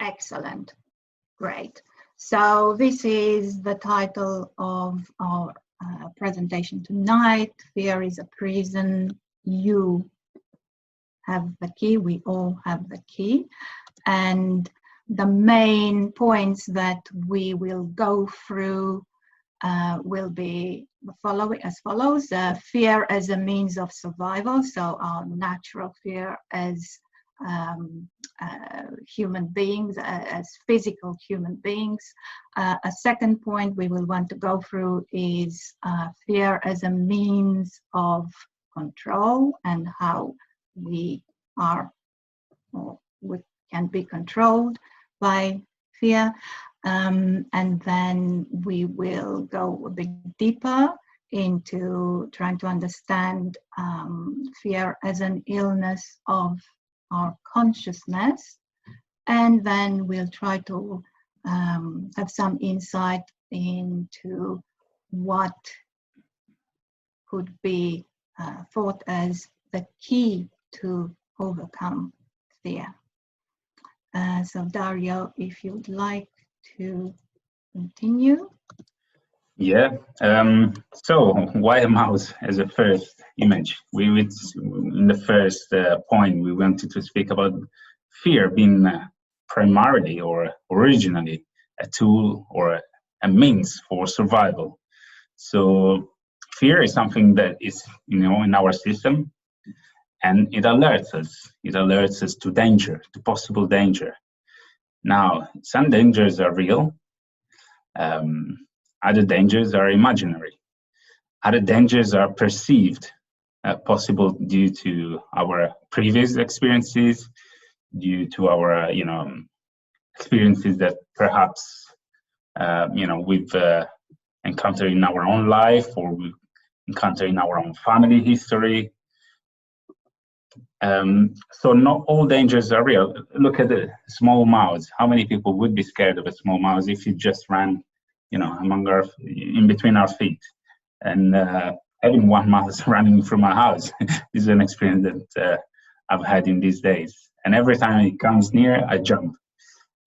Excellent. Great. So this is the title of our presentation tonight. Fear is a prison. You have the key. We all have the key. And the main points that we will go through will be as follows. Fear as a means of survival. So our natural fear as human beings, as physical human beings. A second point we will want to go through is fear as a means of control and how we are, or we can be controlled by fear. And then we will go a bit deeper into trying to understand fear as an illness of our consciousness, and then we'll try to have some insight into what could be thought as the key to overcome fear. So Dario, if you'd like to continue. Yeah. So why a mouse as a first image? In the first point, we wanted to speak about fear being primarily or originally a tool or a means for survival. So fear is something that is, in our system, and it alerts us. It alerts us to danger, to possible danger. Now, some dangers are real. Other dangers are imaginary. Other dangers are perceived, possible due to our previous experiences, due to our, experiences that perhaps, we've encountered in our own life, or we've encountered in our own family history. So not all dangers are real. Look at the small mouse. How many people would be scared of a small mouse if it just ran, in between our feet? And having one mouse running through my house is an experience that I've had in these days. And every time it comes near, I jump.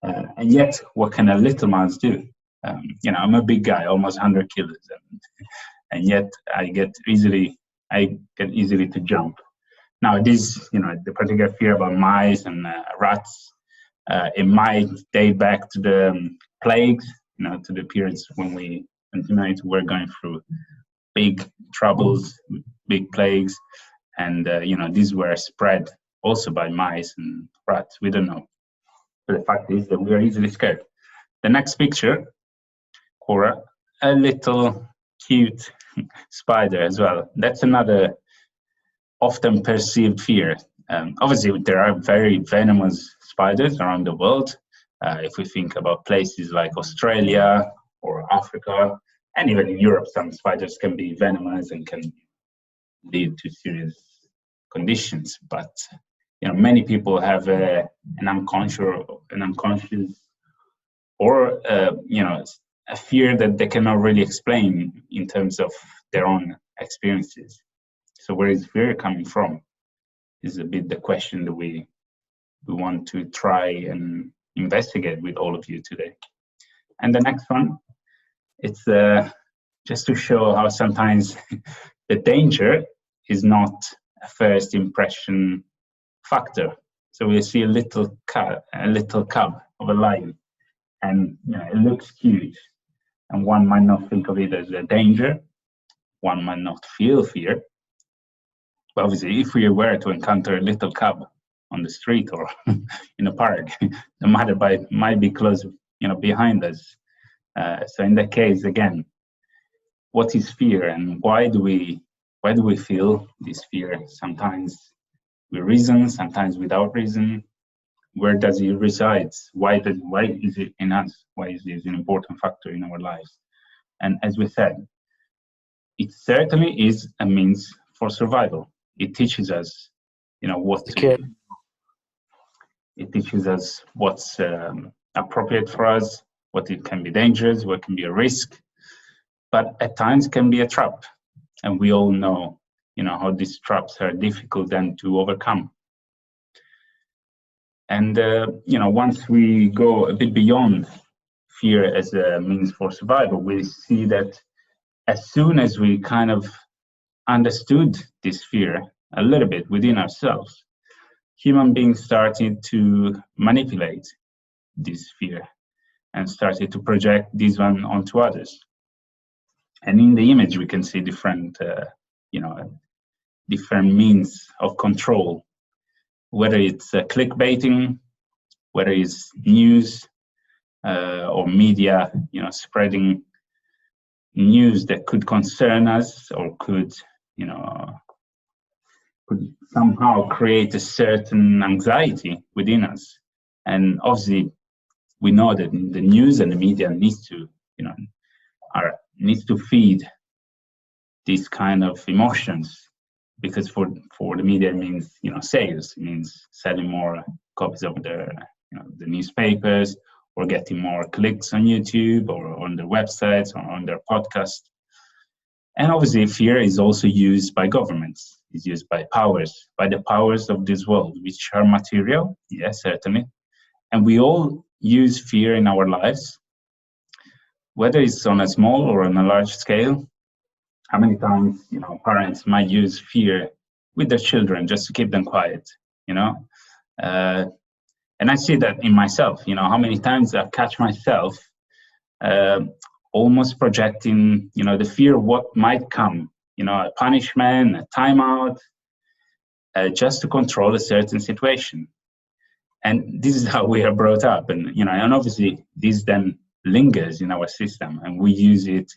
And yet, what can a little mouse do? I'm a big guy, almost 100 kilos, and yet I get easily to jump. Now, this, the particular fear about mice and rats, it might date back to the plagues, to the periods when we were going through big troubles, big plagues, and these were spread also by mice and rats. We don't know, but the fact is that we are easily scared. The next picture, Cora, a little cute spider as well. That's another often perceived fear. Obviously, there are very venomous spiders around the world. If we think about places like Australia or Africa, and even in Europe, some spiders can be venomous and can lead to serious conditions. But many people have an unconscious, or a fear that they cannot really explain in terms of their own experiences. So where is fear coming from? Is a bit the question that we want to try and investigate with all of you today. And the next one, it's just to show how sometimes the danger is not a first impression factor. So we see a little cub of a lion, and it looks huge, and one might not think of it as a danger. One might not feel fear. But obviously, if we were to encounter a little cub on the street or in a park, the mother might be close, behind us. So in that case, again, what is fear, and why do we feel this fear? Sometimes with reason, sometimes without reason. Where does it reside? Why is it in us? Why is this an important factor in our lives? And as we said, it certainly is a means for survival. It teaches us, what to do. It teaches us what's appropriate for us, what it can be dangerous, what can be a risk, but at times can be a trap. And we all know, how these traps are difficult then to overcome. And once we go a bit beyond fear as a means for survival, we see that as soon as we kind of understood this fear a little bit within ourselves, human beings started to manipulate this fear and started to project this one onto others. And in the image, we can see different, different means of control, whether it's clickbaiting, whether it's news or media, spreading news that could concern us or could somehow create a certain anxiety within us. And obviously, we know that the news and the media needs to feed these kind of emotions, because for the media it means sales, it means selling more copies of the newspapers, or getting more clicks on YouTube or on their websites or on their podcast. And obviously fear is also used by governments, it's used by the powers of this world, which are material, yes, certainly. And we all use fear in our lives, whether it's on a small or on a large scale. How many times, parents might use fear with their children just to keep them quiet, and I see that in myself, how many times I catch myself almost projecting, the fear of what might come, a punishment, a timeout, just to control a certain situation. And this is how we are brought up. And, and obviously this then lingers in our system, and we use it,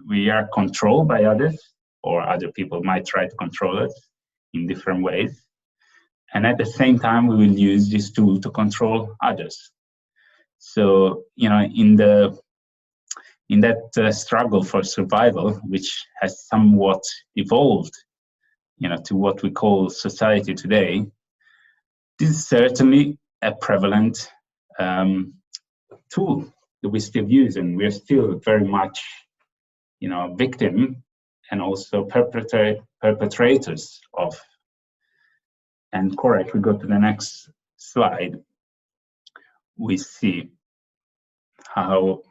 we are controlled by others, or other people might try to control us in different ways. And at the same time, we will use this tool to control others. So, in that struggle for survival, which has somewhat evolved, to what we call society today, this is certainly a prevalent tool that we still use, and we're still very much, victim and also perpetrators of. And correct, we go to the next slide. We see how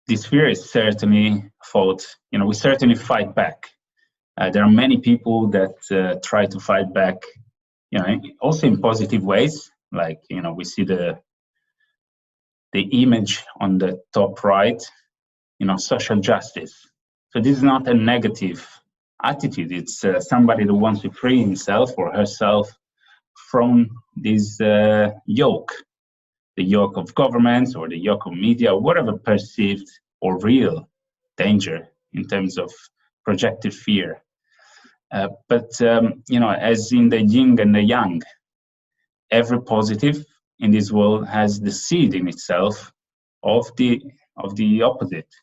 this fear is certainly fought. We certainly fight back. There are many people that try to fight back, also in positive ways. Like, we see the image on the top right, social justice. So this is not a negative attitude. It's somebody that wants to free himself or herself from this yoke, the yoke of governments or the yoke of media, or whatever perceived or real danger in terms of projected fear. But as in the yin and the yang, every positive in this world has the seed in itself of the opposite.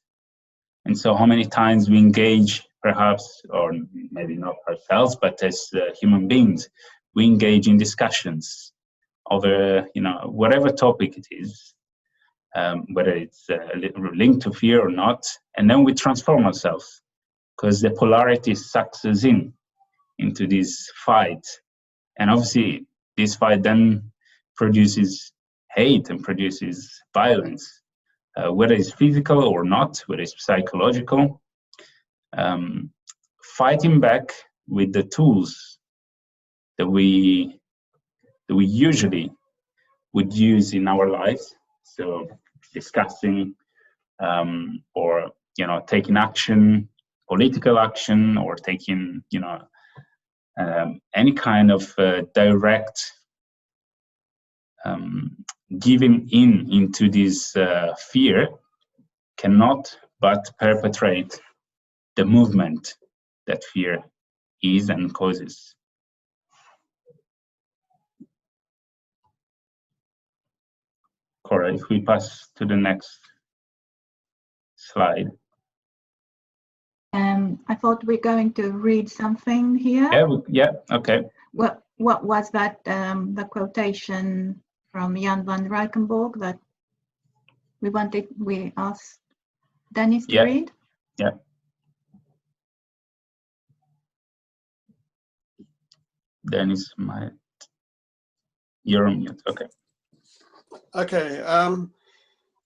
And so how many times we engage, perhaps, or maybe not ourselves, but as human beings, we engage in discussions over, whatever topic it is, whether it's linked to fear or not, and then we transform ourselves, because the polarity sucks us into this fight. And obviously, this fight then produces hate and produces violence, whether it's physical or not, whether it's psychological. Fighting back with the tools that we usually would use in our lives, so discussing or taking action, political action, or taking any kind of direct giving into this fear cannot but perpetrate the movement that fear is and causes. Cora, if we pass to the next slide. I thought we're going to read something here. Yeah, okay. What was that, the quotation from Jan van Rijkenborg that we asked Dennis to read? Yeah. Dennis might You're on mute. Okay. Okay.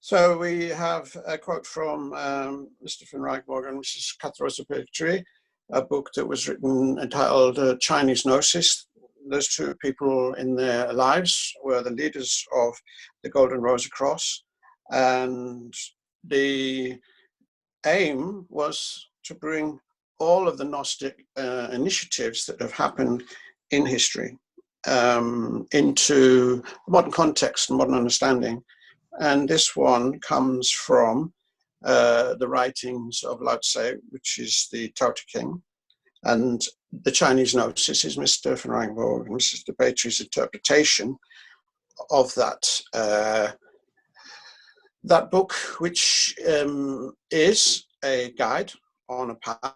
So we have a quote from Mr. Van Rijkenborg and Mrs. Kathrosa Petrie, a book that was written entitled Chinese Gnosis. Those two people in their lives were the leaders of the Golden Rosy Cross, and the aim was to bring all of the Gnostic initiatives that have happened in history into modern context and modern understanding. And this one comes from the writings of Lao Tse, which is the Tao Te Ching, and the Chinese Gnosis is Mr. Van Rijkenborg and Mrs. de Petrie's interpretation of that that book, which is a guide on a path,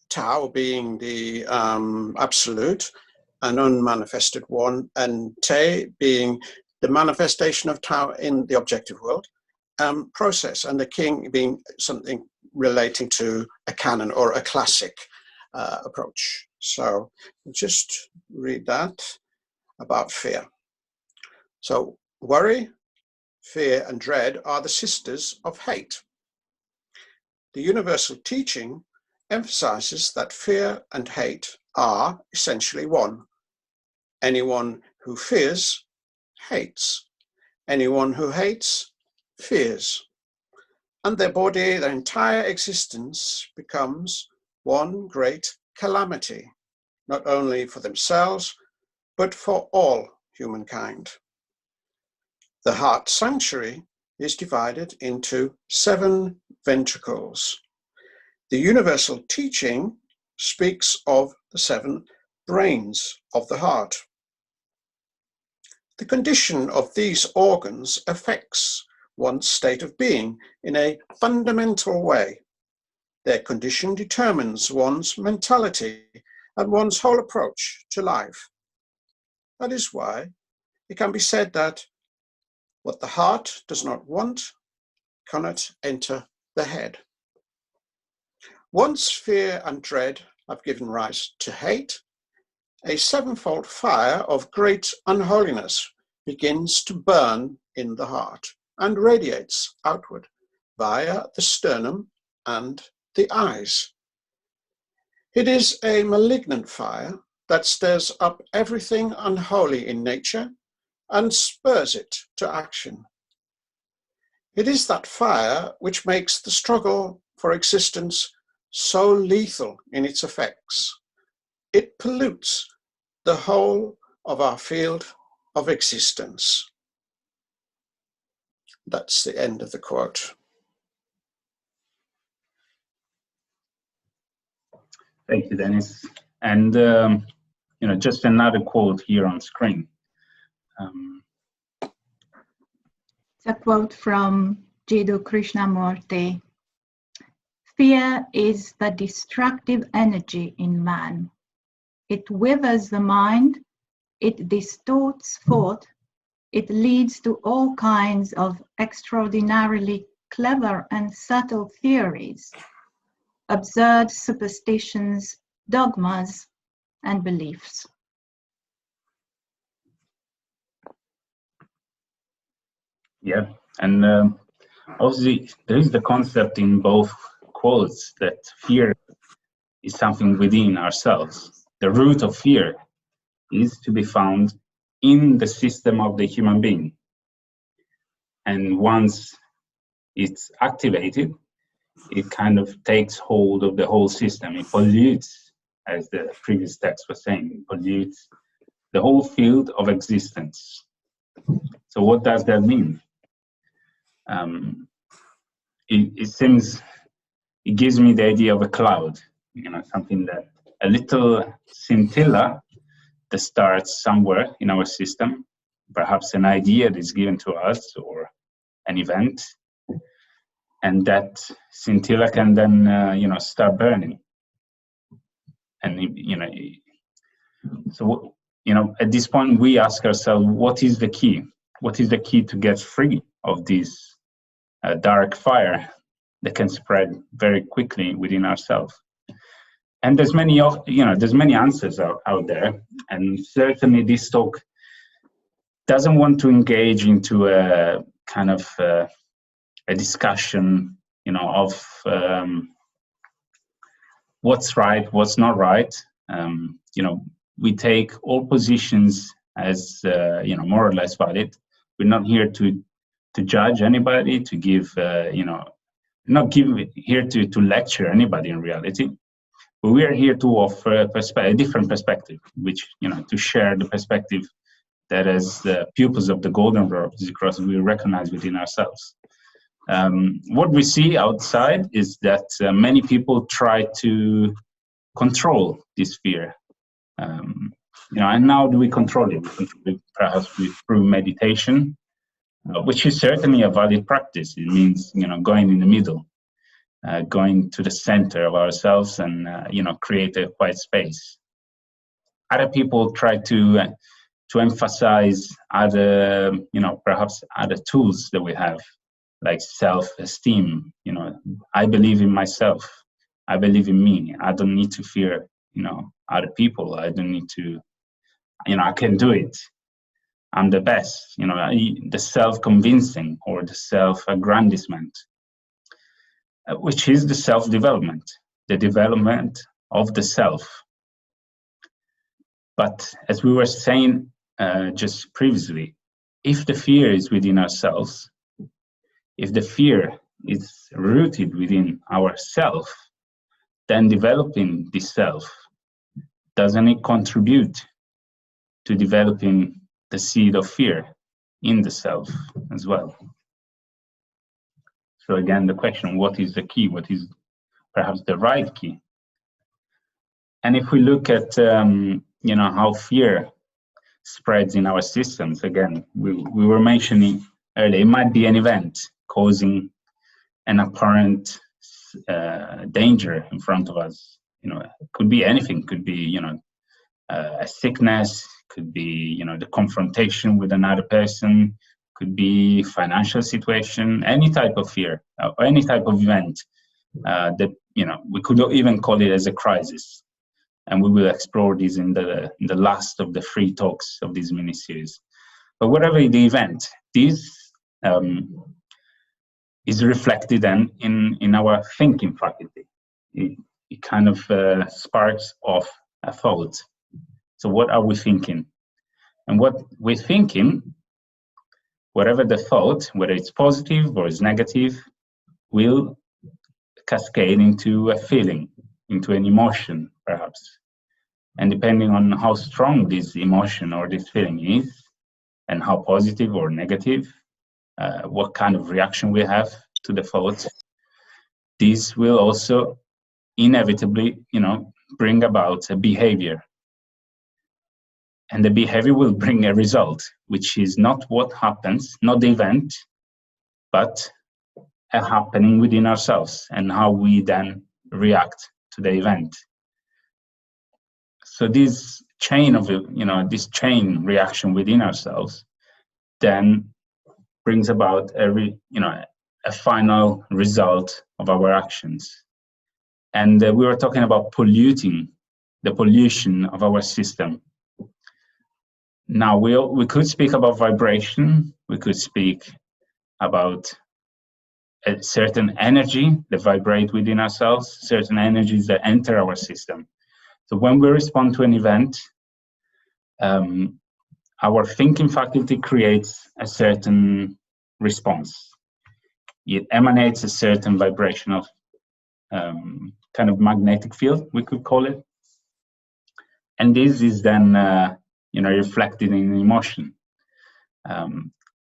Tao being the absolute and unmanifested one, and Te being the manifestation of Tao in the objective world process, and the king being something relating to a canon or a classic approach. So just read that about fear. So worry, fear, and dread are the sisters of hate. The universal teaching emphasizes that fear and hate are essentially one. Anyone who fears hates. Anyone who hates fears. And their body, their entire existence becomes one great calamity, not only for themselves, but for all humankind. The heart sanctuary is divided into 7 ventricles. The universal teaching speaks of the 7 brains of the heart. The condition of these organs affects one's state of being in a fundamental way. Their condition determines one's mentality and one's whole approach to life. That is why it can be said that what the heart does not want cannot enter the head. Once fear and dread have given rise to hate, a 7-fold fire of great unholiness begins to burn in the heart and radiates outward via the sternum and the eyes. It is a malignant fire that stirs up everything unholy in nature and spurs it to action. It is that fire which makes the struggle for existence so lethal in its effects. It pollutes the whole of our field of existence. That's the end of the quote. Thank you, Dennis. And just another quote here on screen. It's a quote from Jiddu Krishnamurti. Fear is the destructive energy in man. It withers the mind, it distorts thought, it leads to all kinds of extraordinarily clever and subtle theories, absurd superstitions, dogmas, and beliefs. Yeah, and obviously there is the concept in both quotes that fear is something within ourselves. The root of fear is to be found in the system of the human being. And once it's activated, it kind of takes hold of the whole system. It pollutes, as the previous text was saying, it pollutes the whole field of existence. So what does that mean? It gives me the idea of a cloud, something that a little scintilla that starts somewhere in our system, perhaps an idea that is given to us or an event, and that scintilla can then start burning. And so at this point we ask ourselves, what is the key? What is the key to get free of this dark fire that can spread very quickly within ourselves? And there's many answers out there, and certainly this talk doesn't want to engage into a kind of a discussion, of what's right, what's not right. We take all positions as more or less valid. We're not here to judge anybody, to give here to lecture anybody in reality. But we are here to offer a different perspective, which to share the perspective that as the pupils of the Golden Rose Cross we recognize within ourselves. What we see outside is that many people try to control this fear. And how do we control it? Perhaps through meditation, which is certainly a valid practice. It means going in the middle, going to the center of ourselves, and create a quiet space. Other people try to emphasize other, perhaps other tools that we have, like self-esteem. I believe in myself. I believe in me. I don't need to fear, other people. I don't need to, I can do it. I'm the best. The self-convincing or the self-aggrandizement, which is the self-development, the development of the self. But as we were saying just previously, if the fear is within ourselves, if the fear is rooted within ourself, then developing this self, doesn't it contribute to developing the seed of fear in the self as well? So again, the question, what is the key? What is perhaps the right key? And if we look at, how fear spreads in our systems, again, we were mentioning earlier, it might be an event causing an apparent danger in front of us. It could be anything, could be, a sickness, could be, the confrontation with another person, could be financial situation, any type of fear, or any type of event that, we could even call it as a crisis. And we will explore this in the last of the 3 talks of this mini-series. But whatever the event, this is reflected then in our thinking faculty. It kind of sparks off a thought. So what are we thinking? And what we're thinking, whatever the thought, whether it's positive or it's negative, will cascade into a feeling, into an emotion, perhaps. And depending on how strong this emotion or this feeling is, and how positive or negative, what kind of reaction we have to the thought, this will also inevitably, bring about a behavior. And the behavior will bring a result, which is not what happens, not the event, but a happening within ourselves and how we then react to the event. So this chain of, this chain reaction within ourselves then brings about a final result of our actions. And we were talking about the pollution of our system. Now, we could speak about vibration, we could speak about a certain energy that vibrate within ourselves, certain energies that enter our system. So when we respond to an event, our thinking faculty creates a certain response. It emanates a certain vibrational kind of magnetic field, we could call it. And this is then reflected in emotion.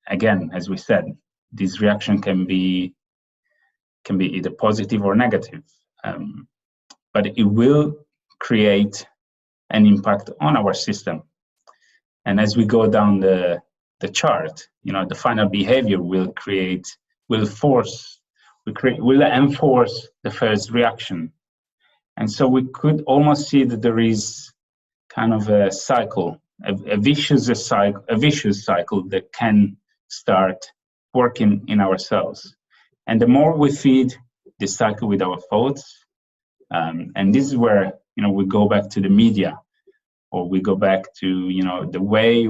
Again, as we said, this reaction can be either positive or negative, but it will create an impact on our system. And as we go down the chart, the final behavior will enforce the first reaction. And so we could almost see that there is kind of a cycle, a vicious cycle that can start working in ourselves. And the more we feed this cycle with our thoughts, and this is where we go back to the media, or we go back to, the way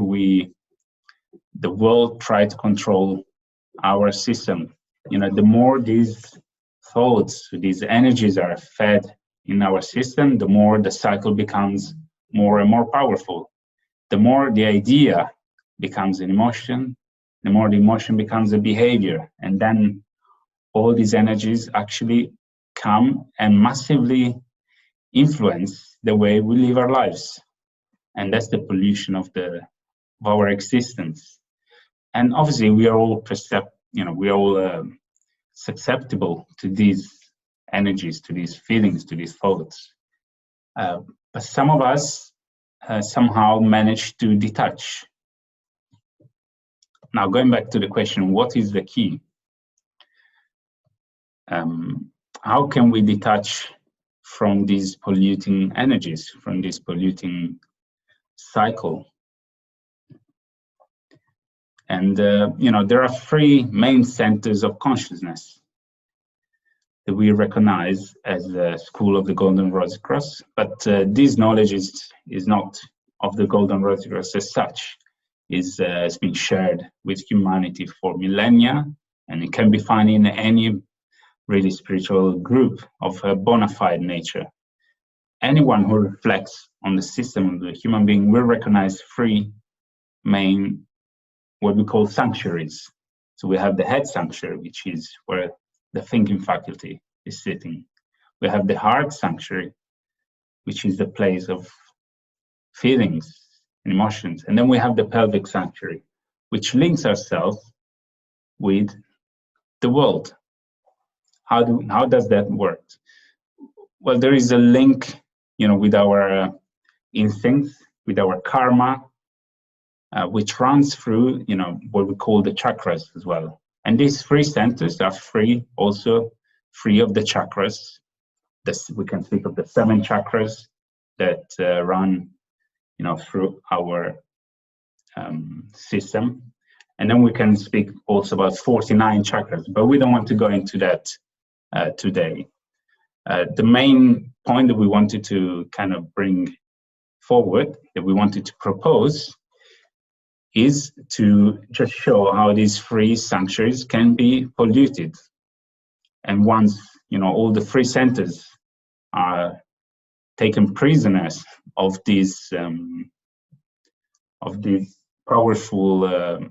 the world try to control our system. The more these thoughts, these energies are fed in our system, the more the cycle becomes more and more powerful. The more the idea becomes an emotion, the more the emotion becomes a behavior. And then all these energies actually come and massively influence the way we live our lives. And that's the pollution of our existence. And obviously we are all susceptible to these energies, to these feelings, to these thoughts. But some of us somehow manage to detach. Now, going back to the question, what is the key? How can we detach from these polluting energies, from this polluting cycle? And, there are three main centers of consciousness that we recognize as the School of the Golden Rose Cross, but this knowledge is not of the Golden Rose Cross as such. It's been shared with humanity for millennia, and it can be found in any really spiritual group of a bona fide nature. Anyone who reflects on the system of the human being will recognize three main, what we call sanctuaries. So we have the head sanctuary, which is where the thinking faculty is sitting. We have the heart sanctuary, which is the place of feelings and emotions. And then we have the pelvic sanctuary, which links ourselves with the world. How does that work? Well, there is a link, with our instincts, with our karma, which runs through, what we call the chakras as well. And these three centers are free of the chakras. We can speak of the 7 chakras that run, through our system. And then we can speak also about 49 chakras, but we don't want to go into that today. The main point that we wanted to kind of bring forward, that we wanted to propose, is to just show how these three sanctuaries can be polluted. And once, all the three centers are taken prisoners of these powerful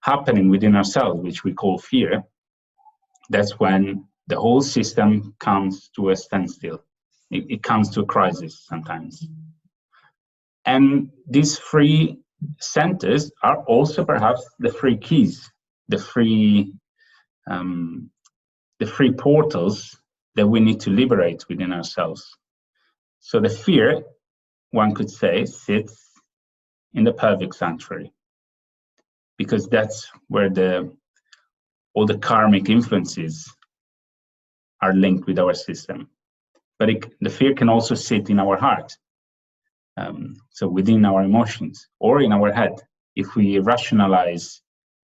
happening within ourselves, which we call fear, that's when the whole system comes to a standstill. It comes to a crisis sometimes. And these three centers are also perhaps the three keys, the three portals that we need to liberate within ourselves. So the fear, one could say, sits in the pelvic sanctuary, because that's where all the karmic influences are linked with our system. But the fear can also sit in our heart, so within our emotions or in our head. If we rationalize,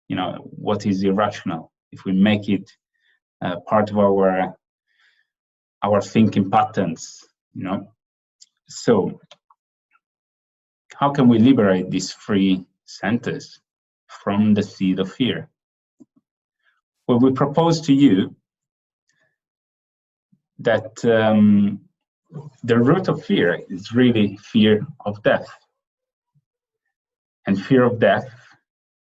what is irrational, if we make it part of our thinking patterns, So how can we liberate these three centers from the seed of fear? Well, we propose to you that the root of fear is really fear of death. And fear of death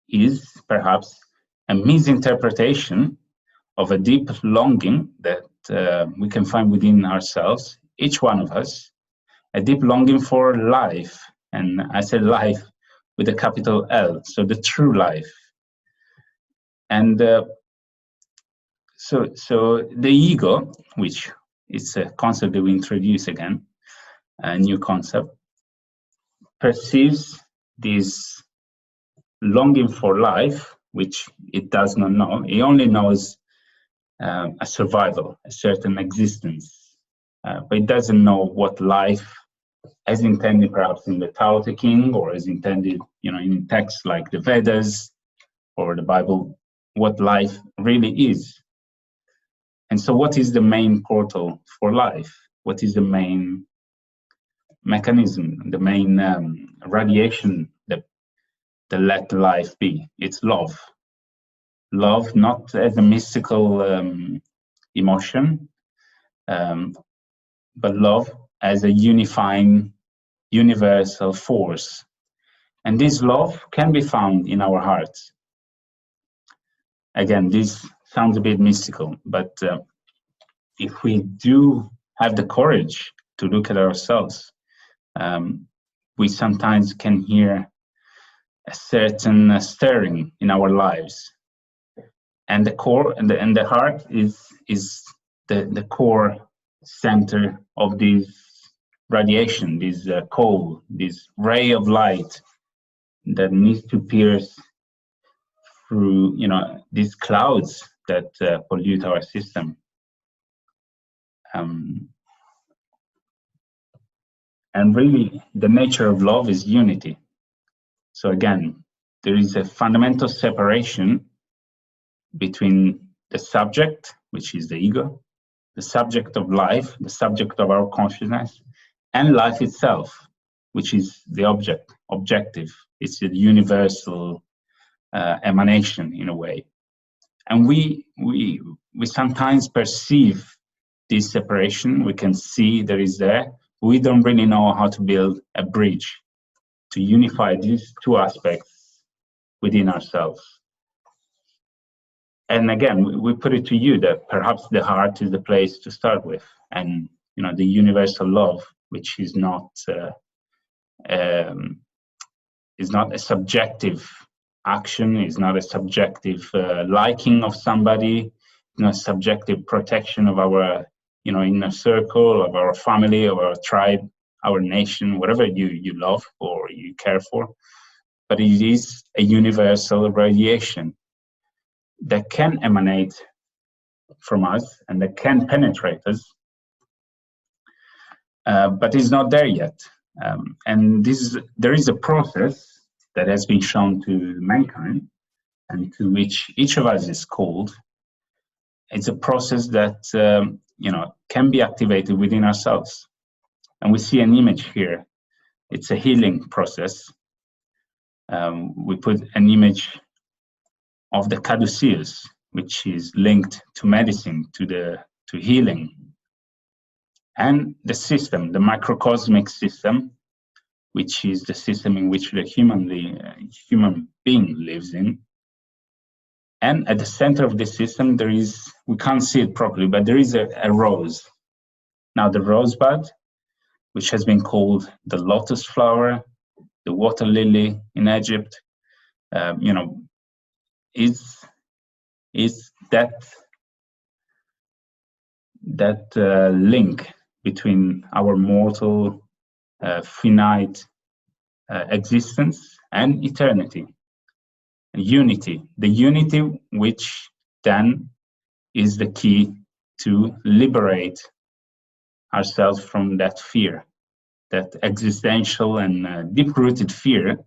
is perhaps a misinterpretation of a deep longing that we can find within ourselves, each one of us, a deep longing for life. And I said life with a capital L, so the true life. And so the ego, which is a concept that we introduce again, a new concept, perceives this longing for life, which it does not know. It only knows a survival, a certain existence, but it doesn't know what life, as intended perhaps in the Tao Te Ching, or as intended, in texts like the Vedas or the Bible, what life really is. And so what is the main portal for life? what is the main mechanism, the main radiation that let life be? It's love. Love, not as a mystical emotion, but love as a unifying, universal force. And this love can be found in our hearts. Again, this sounds a bit mystical, but if we do have the courage to look at ourselves, we sometimes can hear a certain stirring in our lives. And the core and the heart is the core center of this radiation, this coal, this ray of light that needs to pierce through, these clouds that pollute our system. And really, the nature of love is unity. So again, there is a fundamental separation between the subject, which is the ego, the subject of life, the subject of our consciousness, and life itself, which is the objective. It's a universal emanation in a way. And we sometimes perceive this separation. We can see there is there. We don't really know how to build a bridge to unify these two aspects within ourselves. And again, we put it to you that perhaps the heart is the place to start with, and the universal love, which is not a subjective action, is not a subjective liking of somebody, subjective protection of our inner circle, of our family, of our tribe, our nation, whatever you love or you care for. But it is a universal radiation that can emanate from us and that can penetrate us, but is not there yet. And there is a process that has been shown to mankind and to which each of us is called. It's a process that can be activated within ourselves. And we see an image here. It's a healing process. We put an image of the caduceus, which is linked to medicine, to healing, and the system, the microcosmic system, which is the system in which the human being lives in. And at the center of this system, we can't see it properly, but there is a rose. Now, the rosebud, which has been called the lotus flower, the water lily in Egypt, is that link between our mortal, finite existence and eternity, unity. The unity which then is the key to liberate ourselves from that fear, that existential and deep-rooted fear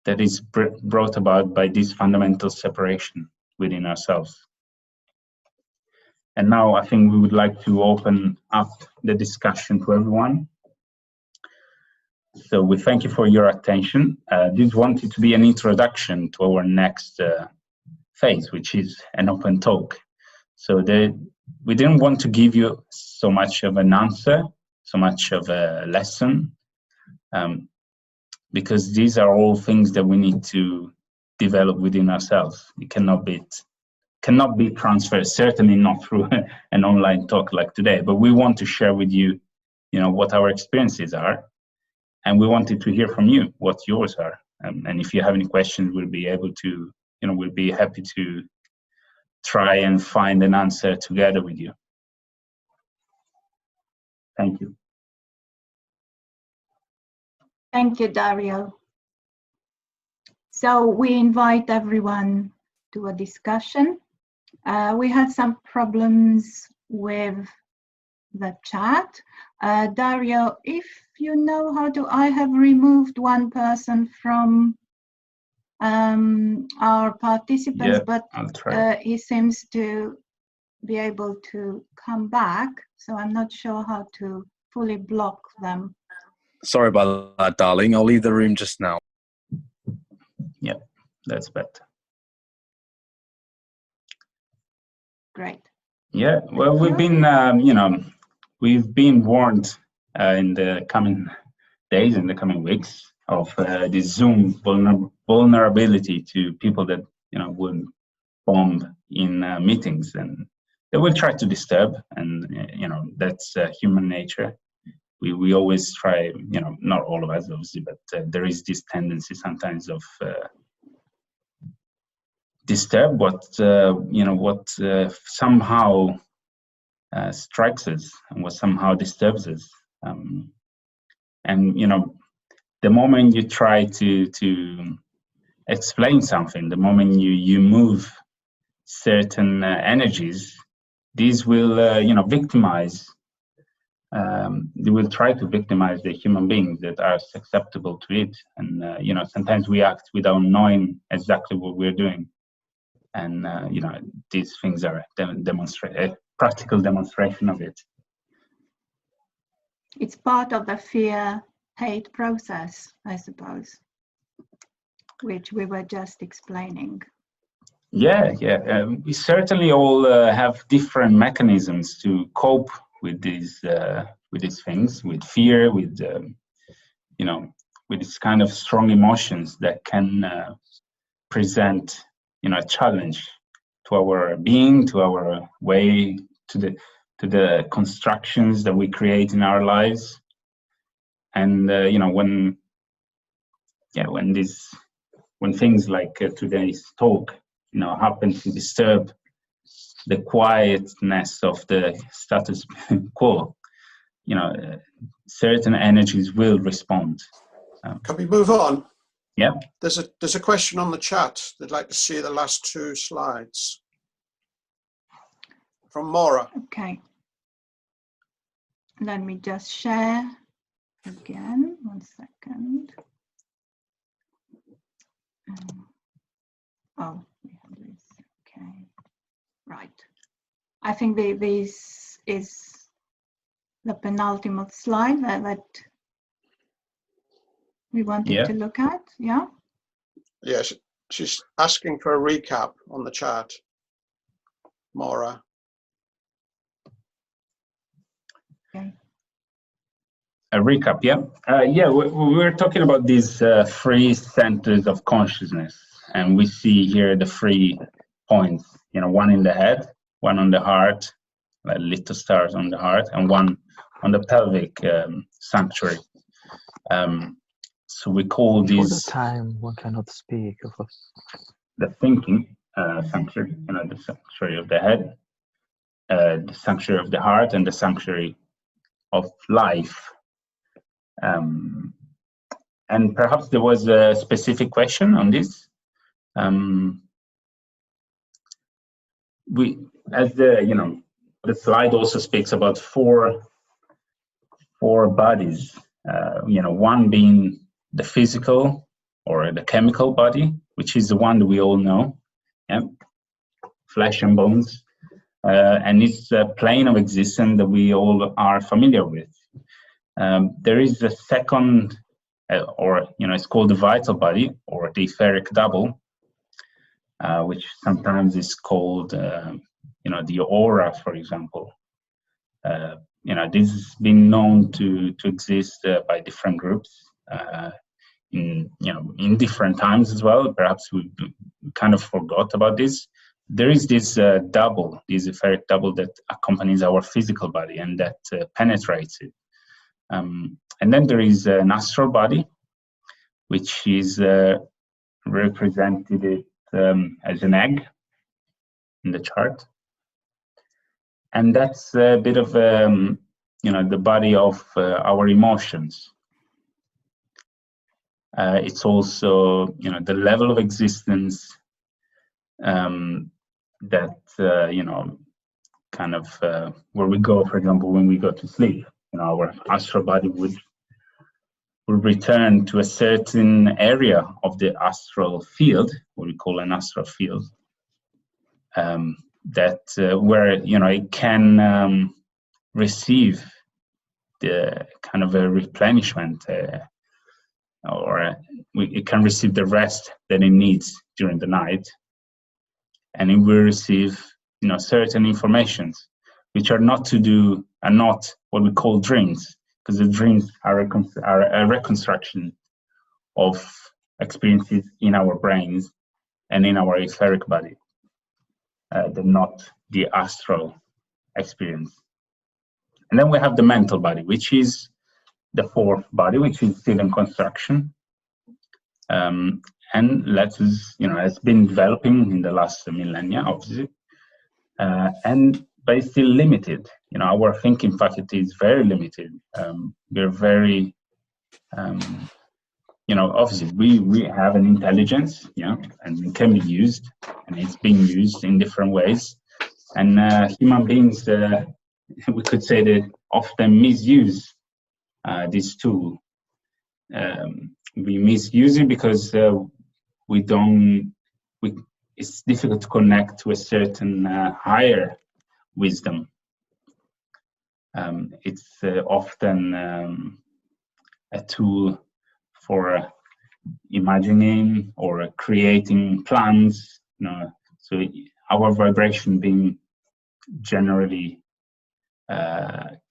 that is brought about by this fundamental separation within ourselves. And now I think we would like to open up the discussion to everyone. So we thank you for your attention. This wanted to be an introduction to our next phase, which is an open talk. So we didn't want to give you so much of an answer, so much of a lesson, because these are all things that we need to develop within ourselves. It cannot be transferred, certainly not through an online talk like today, but we want to share with you, what our experiences are, and we wanted to hear from you what yours are. And if you have any questions, we'll be able to, we'll be happy to try and find an answer together with you. Thank you. Thank you, Dario. So we invite everyone to a discussion. We had some problems with the chat. Dario, if you know how to, I have removed one person from our participants, yeah, but I'll try. He seems to be able to come back, so I'm not sure how to fully block them. Sorry about that, darling. I'll leave the room just now. Yeah, that's better. Great. Yeah, well, we've been, we've been warned in the coming days, in the coming weeks, of the Zoom vulnerability to people that, would bomb in meetings, and they will try to disturb, and, that's human nature. We always try, not all of us, obviously, but there is this tendency sometimes of disturb what somehow strikes us and what somehow disturbs us, and the moment you try to explain something, the moment you move certain energies, these will victimize. They will try to victimize the human beings that are susceptible to it, and sometimes we act without knowing exactly what we're doing. And these things are a practical demonstration of it. It's part of the fear-hate process, I suppose, which we were just explaining. Yeah. We certainly all have different mechanisms to cope with these things, with fear, with with this kind of strong emotions that can present a challenge to our being, to our way, to the constructions that we create in our lives. And when things like today's talk happen to disturb the quietness of the status quo, certain energies will respond. Can we move on? Yeah. There's a question on the chat. They'd like to see the last 2 slides. From Maura. Okay. Let me just share again. 1 second. Oh, we have this. Okay. Right. I think this is the penultimate slide that we wanted to look at. Yeah. Yes, she's asking for a recap on the chart. Maura. Okay. A recap, yeah. We're talking about these 3 centers of consciousness, and we see here the 3 points. One in the head, one on the heart, like little stars on the heart, and one on the pelvic sanctuary. So we call these the time one cannot speak of the thinking sanctuary, the sanctuary of the head, the sanctuary of the heart, and the sanctuary of life. And perhaps there was a specific question on this. The slide also speaks about four bodies. One being the physical or the chemical body, which is the one that we all know, flesh and bones, and it's a plane of existence that we all are familiar with. There is a second, it's called the vital body or the etheric double, which sometimes is called, the aura, for example. This has been known to exist by different groups in different times as well. Perhaps we kind of forgot about this. There is this double, this etheric double that accompanies our physical body and that penetrates it. And then there is an astral body, which is represented as an egg in the chart. And that's a bit of, the body of our emotions. It's also, the level of existence that, kind of where we go, for example, when we go to sleep. Our astral body would return to a certain area of the astral field, what we call an astral field, that where it can receive the kind of a replenishment, or it can receive the rest that it needs during the night, and it will receive certain informations which are not what we call dreams, because the dreams are a reconstruction of experiences in our brains and in our etheric body. They're not the astral experience. And then we have the mental body, which is the fourth body, which is still in construction. And has been developing in the last millennia, obviously. But it's still limited. Our thinking faculty is very limited. We're very, obviously we have an intelligence, and it can be used, and it's being used in different ways. And human beings, we could say that often misuse this tool. We misuse it because it's difficult to connect to a certain higher wisdom. It's often a tool for imagining or creating plans, so our vibration being generally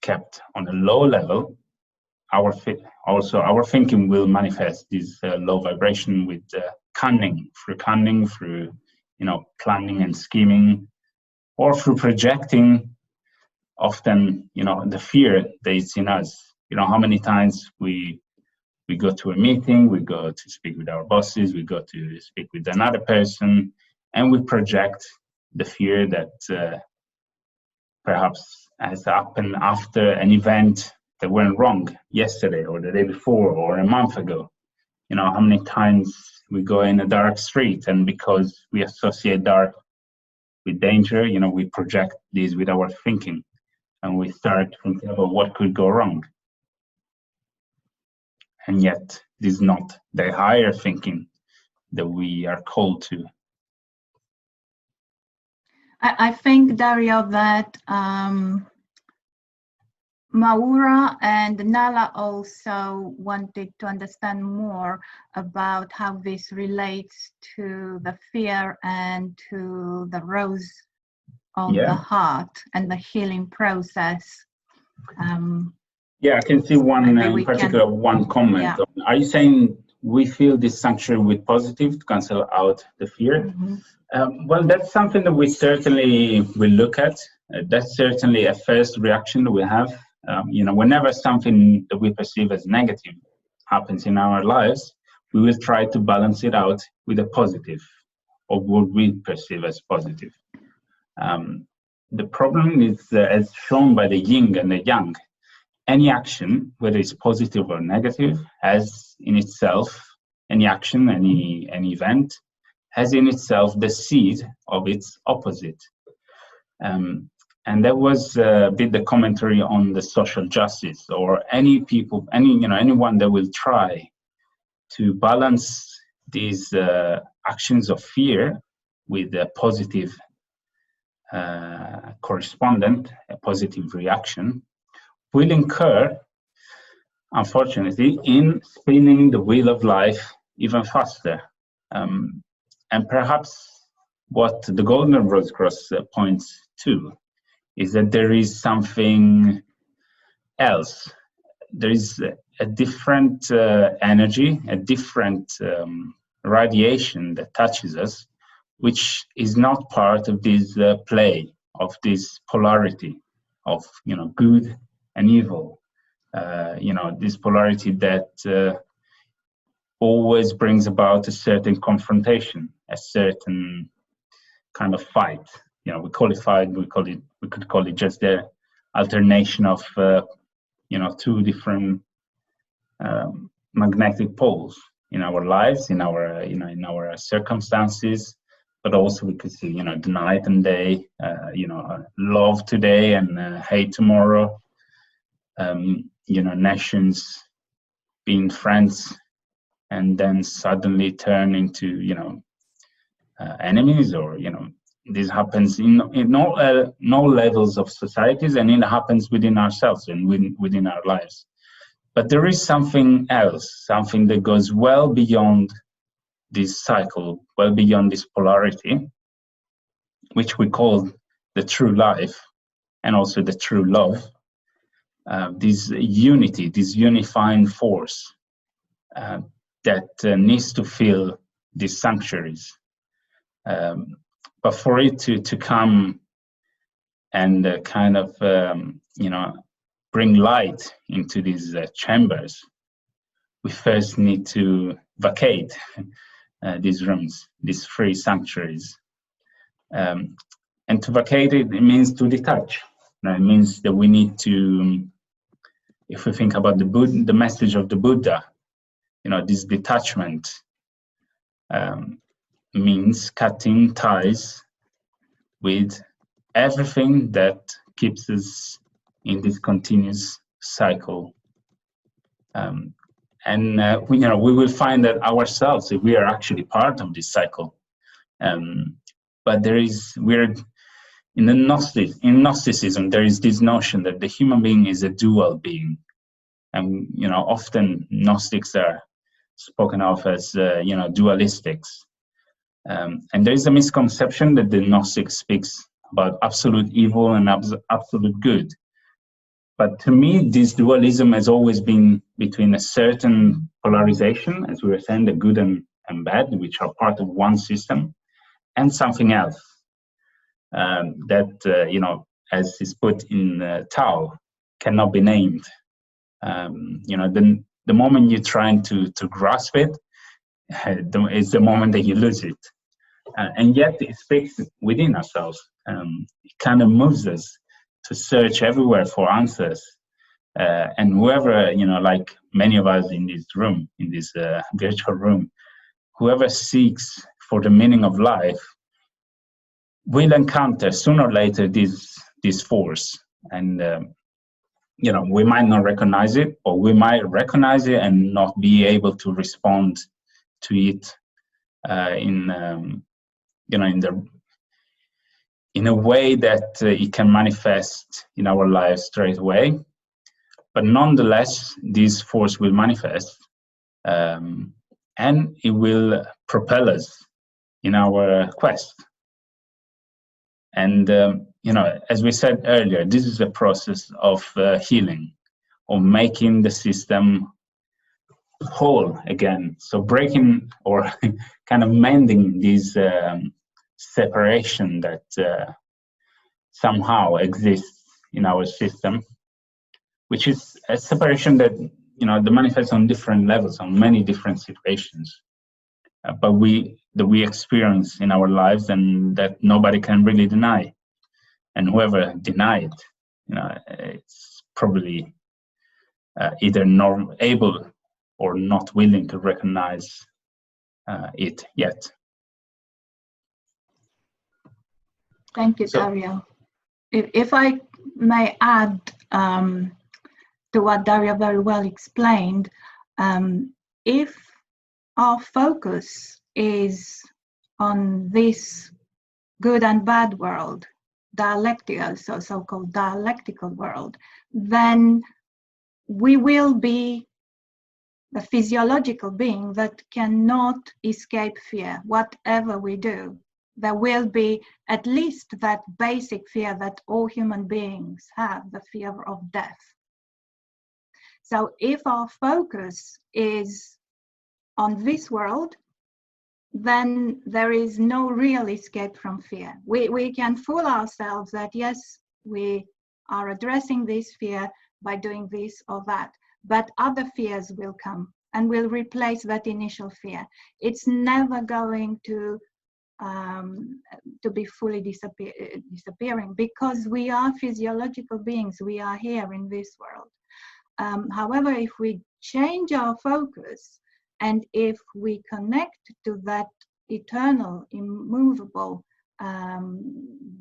kept on a low level. Our thinking will manifest this low vibration with cunning, through planning and scheming, or through projecting often the fear that is in us. How many times we go to a meeting, we go to speak with our bosses, we go to speak with another person, and we project the fear that perhaps has happened after an event that went wrong yesterday or the day before or a month ago. How many times we go in a dark street, and because we associate dark with danger, we project this with our thinking, and we start thinking about what could go wrong. And yet, this is not the higher thinking that we are called to. I think, Dario, that Maura and Nala also wanted to understand more about how this relates to the fear and to the rose of the heart and the healing process. I can see one in particular, one comment. Yeah. Are you saying we feel this sanctuary with positive to cancel out the fear? Mm-hmm. Well, that's something that we certainly will look at. That's certainly a first reaction that we have. Whenever something that we perceive as negative happens in our lives, we will try to balance it out with a positive, or what we perceive as positive. The problem is, as shown by the yin and the yang, any action, whether it's positive or negative, has in itself, any action, any event, has in itself the seed of its opposite. And that was a bit the commentary on the social justice, or anyone that will try to balance these actions of fear with a positive correspondent, a positive reaction, will incur, unfortunately, in spinning the wheel of life even faster. And perhaps what the Golden Rose Cross points to is that there is something else. There is a different energy, a different radiation that touches us, which is not part of this play, of this polarity of good and evil. This polarity that always brings about a certain confrontation, a certain kind of fight. We call it fight. We could call it just the alternation of two different magnetic poles in our lives, in our circumstances. But also we could see the night and day, love today and hate tomorrow. Nations being friends and then suddenly turn into enemies, or this happens in all levels of societies, and it happens within ourselves and within our lives. But there is something else, something that goes well beyond this cycle, well beyond this polarity, which we call the true life and also the true love. This unity, this unifying force that needs to fill these sanctuaries. But for it to come and kind of, bring light into these chambers, we first need to vacate these rooms, these free sanctuaries. And to vacate it means to detach. It means that we need to, if we think about the message of the Buddha, this detachment means cutting ties with everything that keeps us in this continuous cycle. We will find that ourselves, if we are actually part of this cycle. But we're in Gnosticism, there is this notion that the human being is a dual being. And, often Gnostics are spoken of as, dualistics. And there is a misconception that the Gnostic speaks about absolute evil and absolute good. But to me, this dualism has always been between a certain polarization, as we were saying, the good and bad, which are part of one system, and something else that, as is put in Tao, cannot be named. The moment you're trying to grasp it, it's the moment that you lose it. And yet it speaks within ourselves. It kind of moves us to search everywhere for answers. And whoever, like many of us in this room, in this virtual room, whoever seeks for the meaning of life will encounter sooner or later this force. And, we might not recognize it, or we might recognize it and not be able to respond to it in a way that it can manifest in our lives straight away. But nonetheless, this force will manifest, and it will propel us in our quest. And as we said earlier, this is a process of healing, of making the system whole again. So breaking or kind of mending this separation that somehow exists in our system, which is a separation that that manifests on different levels, on many different situations, but that we experience in our lives, and that nobody can really deny. And whoever denied, it's probably either not able or not willing to recognize it yet. Thank you, Dario. If I may add to what Dario very well explained, if our focus is on this good and bad world, dialectical, so-called dialectical world, then we will be a physiological being that cannot escape fear. Whatever we do, there will be at least that basic fear that all human beings have, the fear of death. So if our focus is on this world, then there is no real escape from fear. We can fool ourselves that yes, we are addressing this fear by doing this or that, but other fears will come and will replace that initial fear. It's never going to be fully disappearing, because we are physiological beings. We are here in this world. However, if we change our focus, and if we connect to that eternal, immovable,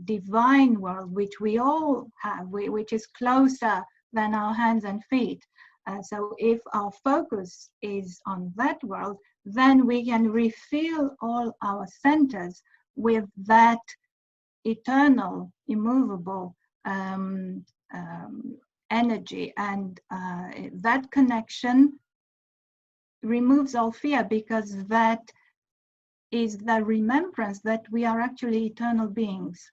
divine world, which we all have, which is closer than our hands and feet. So if our focus is on that world, then we can refill all our centers with that eternal, immovable energy, and that connection removes all fear, because that is the remembrance that we are actually eternal beings.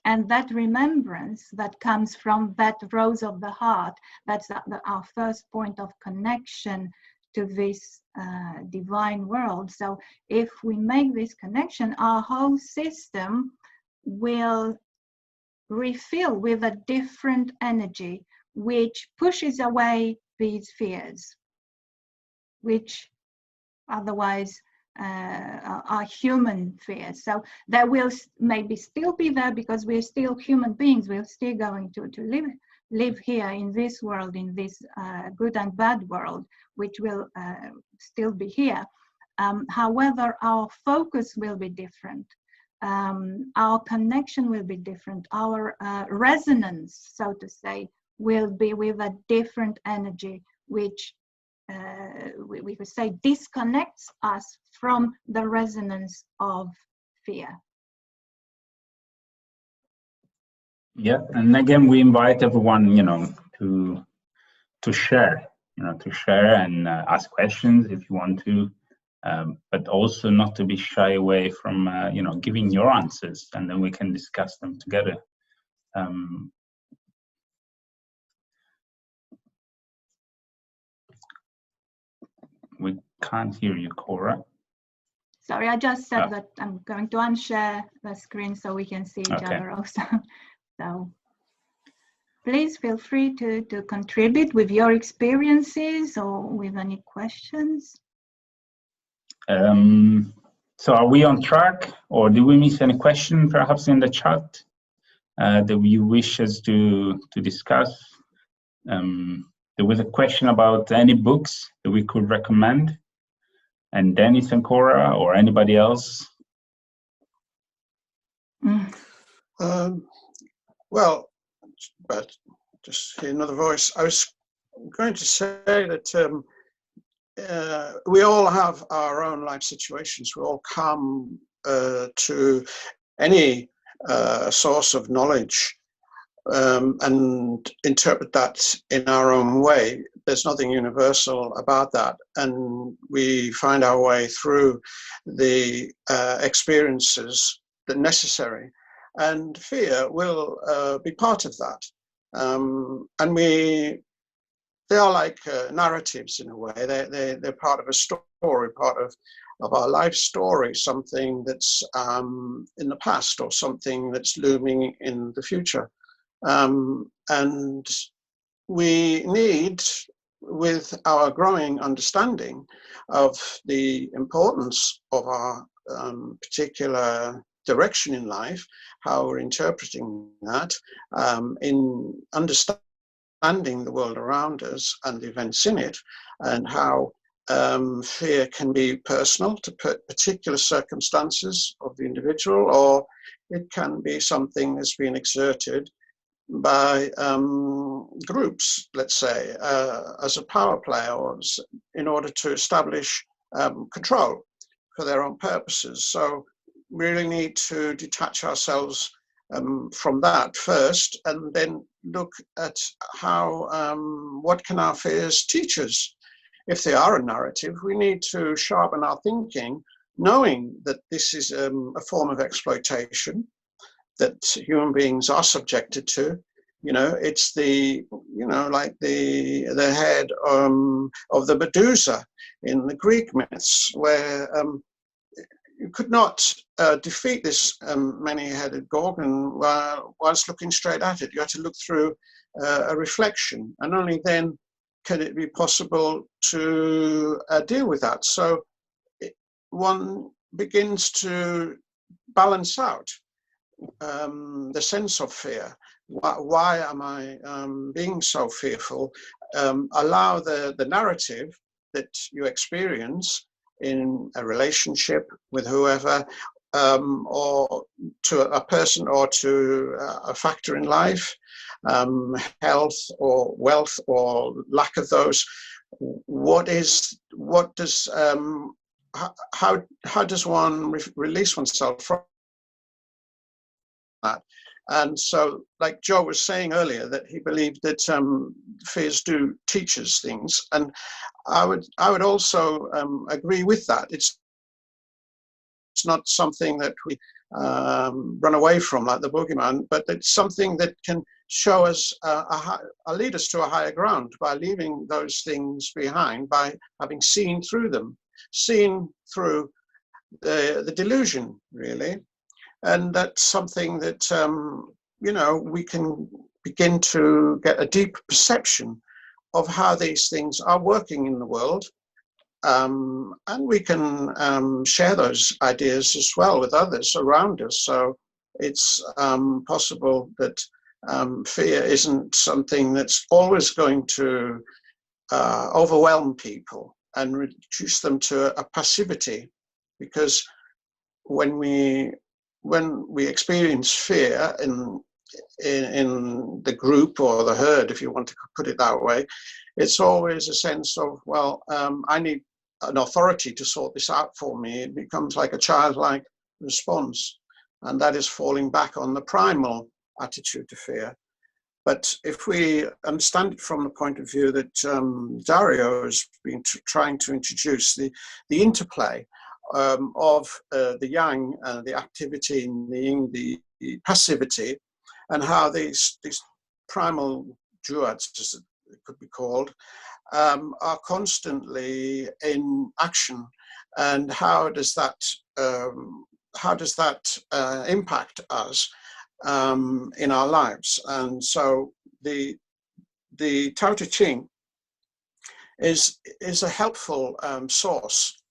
And that remembrance that comes from that rose of the heart, that's our first point of connection to this divine world. So if we make this connection, our whole system will refill with a different energy, which pushes away these fears, which otherwise are human fears. So they will maybe still be there, because we're still human beings. We're still going to live here in this world, in this good and bad world, which will still be here. However, our focus will be different. Our connection will be different. Our resonance, so to say, will be with a different energy, which we could say disconnects us from the resonance of fear. Yeah, and again, we invite everyone, to share, and ask questions if you want to, but also not to be shy away from, giving your answers, and then we can discuss them together. We can't hear you, Cora. Sorry, I just said that I'm going to unshare the screen so we can see each other also. So please feel free to contribute with your experiences or with any questions. So are we on track, or did we miss any question perhaps in the chat that you wish us to discuss? There was a question about any books that we could recommend, and Dennis and Cora or anybody else. Well, but just hear another voice. I was going to say that we all have our own life situations. We all come to any source of knowledge and interpret that in our own way. There's nothing universal about that, and we find our way through the experiences that are necessary, and fear will be part of that. And they are like narratives in a way. They're part of a story, part of our life story, something that's in the past or something that's looming in the future. And we need, with our growing understanding of the importance of our particular direction in life, how we're interpreting that, in understanding the world around us and the events in it, and how fear can be personal to particular circumstances of the individual, or it can be something that's been exerted by groups, let's say, as a power play, or in order to establish control for their own purposes. So we really need to detach ourselves from that first, and then look at how, what can our fears teach us? If they are a narrative, we need to sharpen our thinking, knowing that this is a form of exploitation that human beings are subjected to. It's like the head of the Medusa in the Greek myths, where you could not defeat this many-headed Gorgon whilst looking straight at it. You had to look through a reflection, and only then can it be possible to deal with that. So one begins to balance out the sense of fear. Why am I being so fearful? Allow the narrative that you experience in a relationship with whoever, or to a person, or to a factor in life, health or wealth or lack of those. How does one release oneself from that. And so, like Joe was saying earlier, that he believed that fears do teach us things, and I would also agree with that. It's not something that we run away from like the boogeyman, but it's something that can show us, lead us to a higher ground by leaving those things behind, by having seen through them, seen through the delusion, really. And that's something that, you know, we can begin to get a deep perception of how these things are working in the world. And we can share those ideas as well with others around us. So it's possible that fear isn't something that's always going to overwhelm people and reduce them to a passivity, because when we experience fear in the group or the herd, if you want to put it that way, it's always a sense of, well, I need an authority to sort this out for me. It becomes like a childlike response, and that is falling back on the primal attitude to fear. But if we understand it from the point of view that Dario has been trying to introduce, the interplay of the yang, the activity, and the yin, the passivity, and how these primal duads, as it could be called, are constantly in action, and how does that impact us in our lives? And so the Tao Te Ching is a helpful source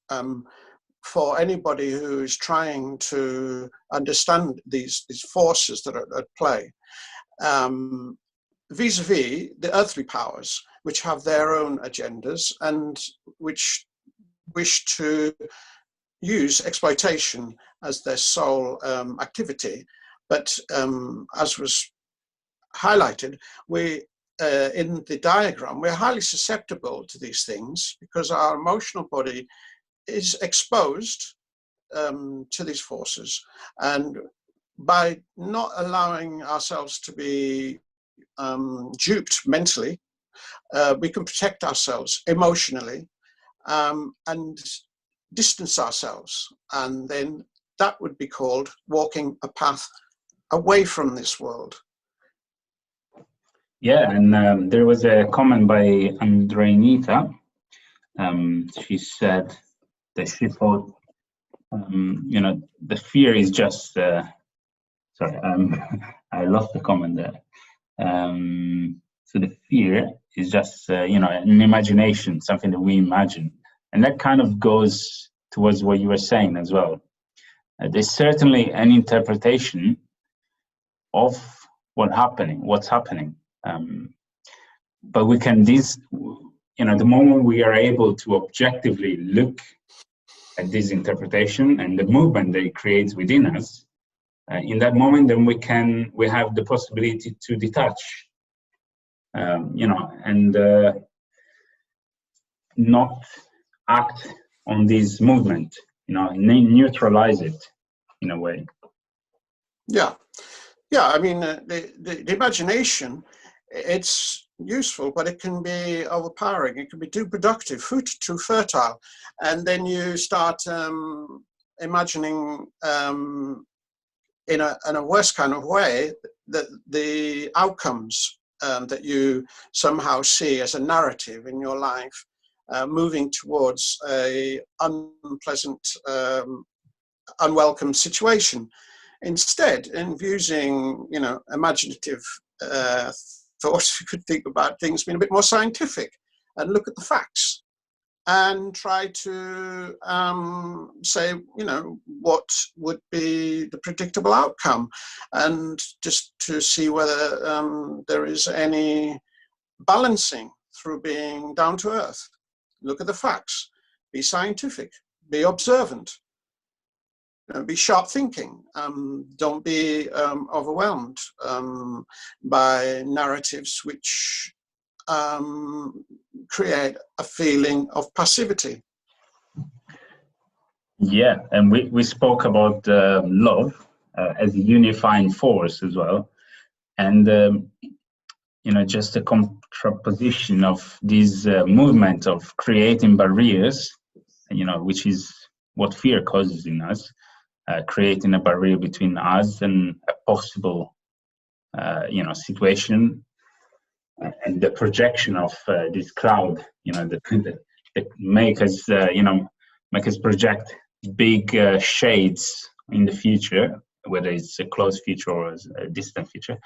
for anybody who is trying to understand these forces that are at play, vis-a-vis the earthly powers, which have their own agendas and which wish to use exploitation as their sole activity. But as was highlighted, we in the diagram, we're highly susceptible to these things because our emotional body is exposed to these forces, and by not allowing ourselves to be duped mentally, we can protect ourselves emotionally and distance ourselves, and then that would be called walking a path away from this world. Yeah, and there was a comment by Andreinita. She said that she thought, you know, the fear is just, sorry, I lost the comment there. So the fear is just, you know, an imagination, something that we imagine. And that kind of goes towards what you were saying as well. There's certainly an interpretation of what's happening. But we can, you know, the moment we are able to objectively look at this interpretation and the movement that it creates within us, in that moment, then we have the possibility to detach, you know, and not act on this movement, you know, neutralize it in a way. Yeah, I mean, the imagination, it's useful, but it can be overpowering. It can be too productive, too fertile, and then you start imagining in a worse kind of way that the outcomes that you somehow see as a narrative in your life, moving towards a unpleasant, unwelcome situation. Instead, in using, you know, imaginative thoughts, you could think about things being a bit more scientific and look at the facts and try to say, you know, what would be the predictable outcome, and just to see whether there is any balancing through being down to earth. Look at the facts, be scientific, be observant, be sharp thinking. Don't be overwhelmed by narratives which create a feeling of passivity. Yeah, and we spoke about love as a unifying force as well. And just a contraposition of this movement of creating barriers, which is what fear causes in us, creating a barrier between us and a possible, situation, and the projection of this cloud, that make us, make us project big shades in the future, whether it's a close future or a distant future,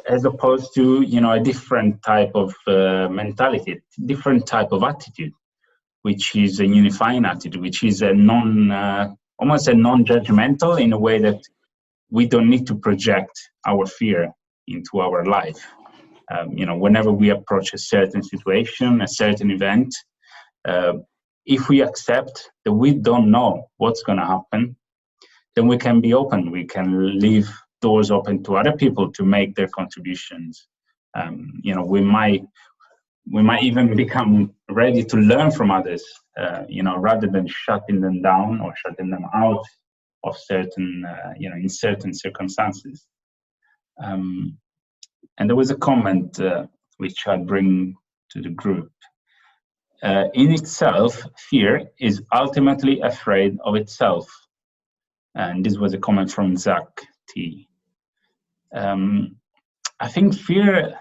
as opposed to a different type of mentality, different type of attitude, which is a unifying attitude, which is a almost a non-judgmental, in a way that we don't need to project our fear into our life. Whenever we approach a certain situation, a certain event, if we accept that we don't know what's going to happen, then we can be open. We can leave doors open to other people to make their contributions. We might even become ready to learn from others, rather than shutting them down or shutting them out of certain, in certain circumstances. And there was a comment which I bring to the group. In itself, fear is ultimately afraid of itself. And this was a comment from Zach T. I think fear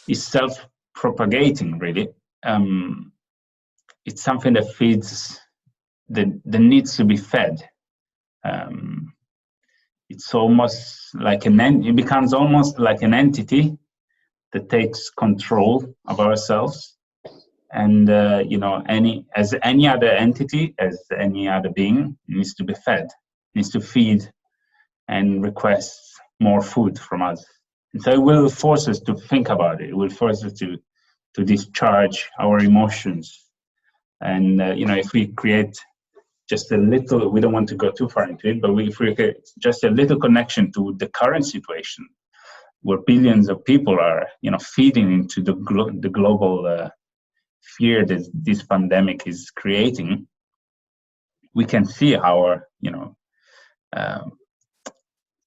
is self-propagating, really. It's something that feeds, that needs to be fed. It's almost like it becomes almost like an entity that takes control of ourselves. And, as any other entity, as any other being, needs to be fed, needs to feed and requests more food from us. And so it will force us to think about it. It will force us to discharge our emotions. And, if we create just a little, we don't want to go too far into it, but if we create just a little connection to the current situation, where billions of people are, feeding into the global fear that this pandemic is creating, we can see how,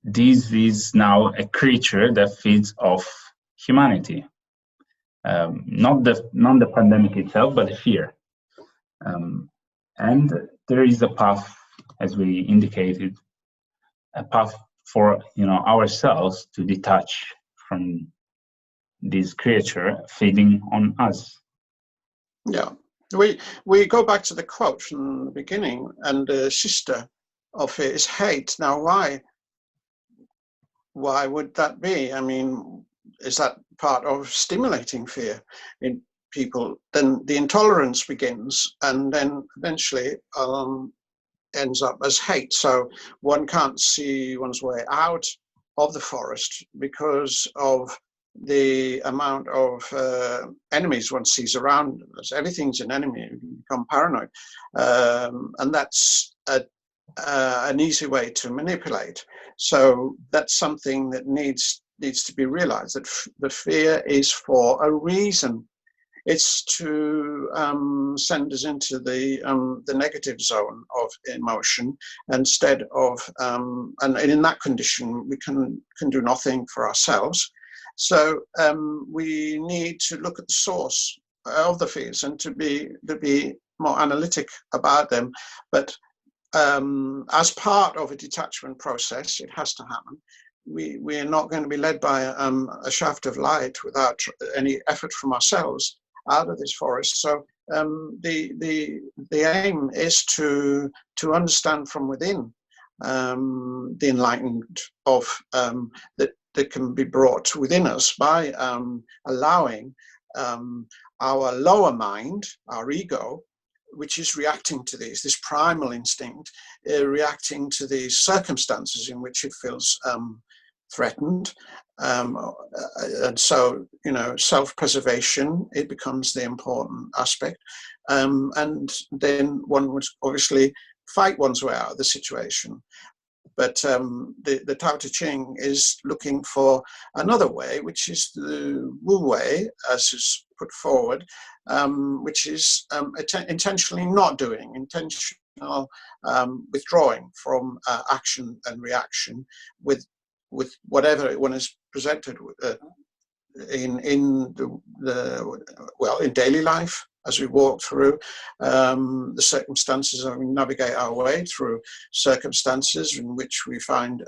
this is now a creature that feeds off humanity. Not the pandemic itself, but the fear. And there is a path, as we indicated, a path for ourselves to detach from this creature feeding on us. Yeah, we go back to the quote from the beginning, and the sister of it is hate. Now, why would that be? I mean, is that part of stimulating fear in people? Then the intolerance begins, and then eventually ends up as hate. So one can't see one's way out of the forest because of the amount of enemies one sees around us. Everything's an enemy. You become paranoid, and that's an easy way to manipulate. So that's something that needs to be realized, that the fear is for a reason. It's to send us into the negative zone of emotion, instead of and in that condition we can do nothing for ourselves. So we need to look at the source of the fears and to be more analytic about them. But as part of a detachment process, it has to happen. We are not going to be led by a shaft of light without any effort from ourselves out of this forest. So the aim is to understand from within the enlightenment of that can be brought within us by allowing our lower mind, our ego, which is reacting to this primal instinct, reacting to these circumstances in which it feels threatened. And so, self-preservation, it becomes the important aspect. And then one would obviously fight one's way out of the situation. But the Tao Te Ching is looking for another way, which is the Wu way, as is put forward, which is intentionally not doing, intentionally withdrawing from action and reaction with whatever one is presented with, in daily life, as we walk through the circumstances and we navigate our way through circumstances in which we find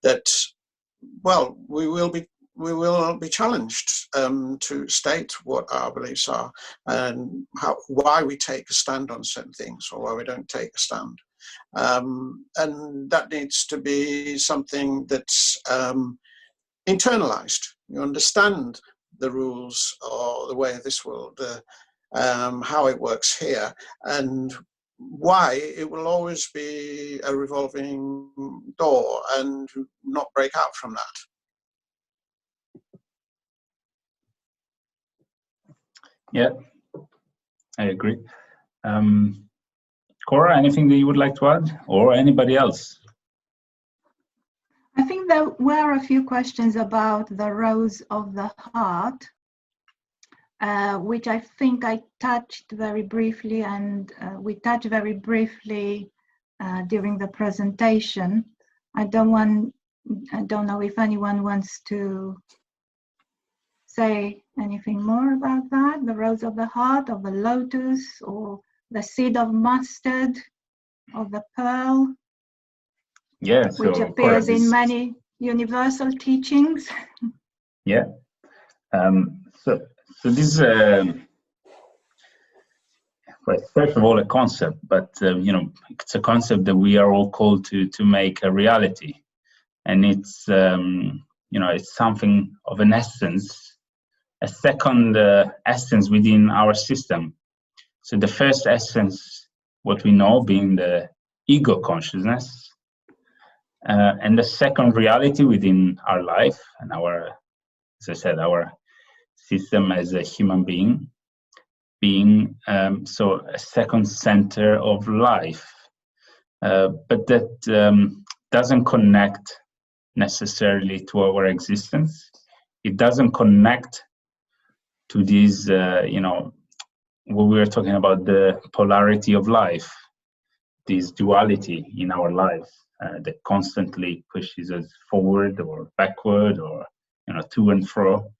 that, well, we will be challenged to state what our beliefs are and why we take a stand on certain things or why we don't take a stand. And that needs to be something that's internalized. You understand the rules or the way of this world, how it works here, and why it will always be a revolving door and not break out from that. Yeah, I agree. Cora, anything that you would like to add, or anybody else? I think there were a few questions about the rose of the heart, which I think I touched very briefly, and we touched very briefly during the presentation. I don't know if anyone wants to say anything more about that, the rose of the heart, or the lotus, or the seed of mustard, or the pearl. Yeah, which so appears in many universal teachings. Yeah. So this is first of all a concept, but it's a concept that we are all called to make a reality, and it's it's something of an essence, a second essence within our system. So the first essence, what we know, being the ego consciousness. And the second reality within our life and our, as I said, our system as a human being, so a second center of life. But that doesn't connect necessarily to our existence. It doesn't connect to these, what we were talking about, the polarity of life, this duality in our life. That constantly pushes us forward or backward or to and fro,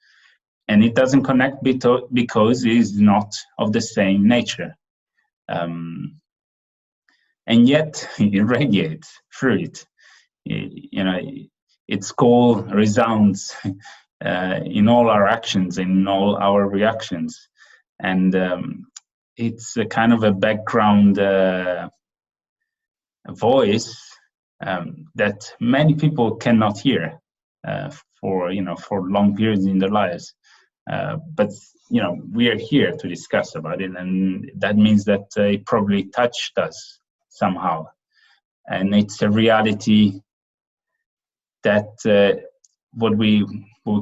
and it doesn't connect because it is not of the same nature, and yet it radiates through it. Its call resounds in all our actions, in all our reactions, and it's a kind of a background voice that many people cannot hear for long periods in their lives, but we are here to discuss about it, and that means that it probably touched us somehow, and it's a reality that what we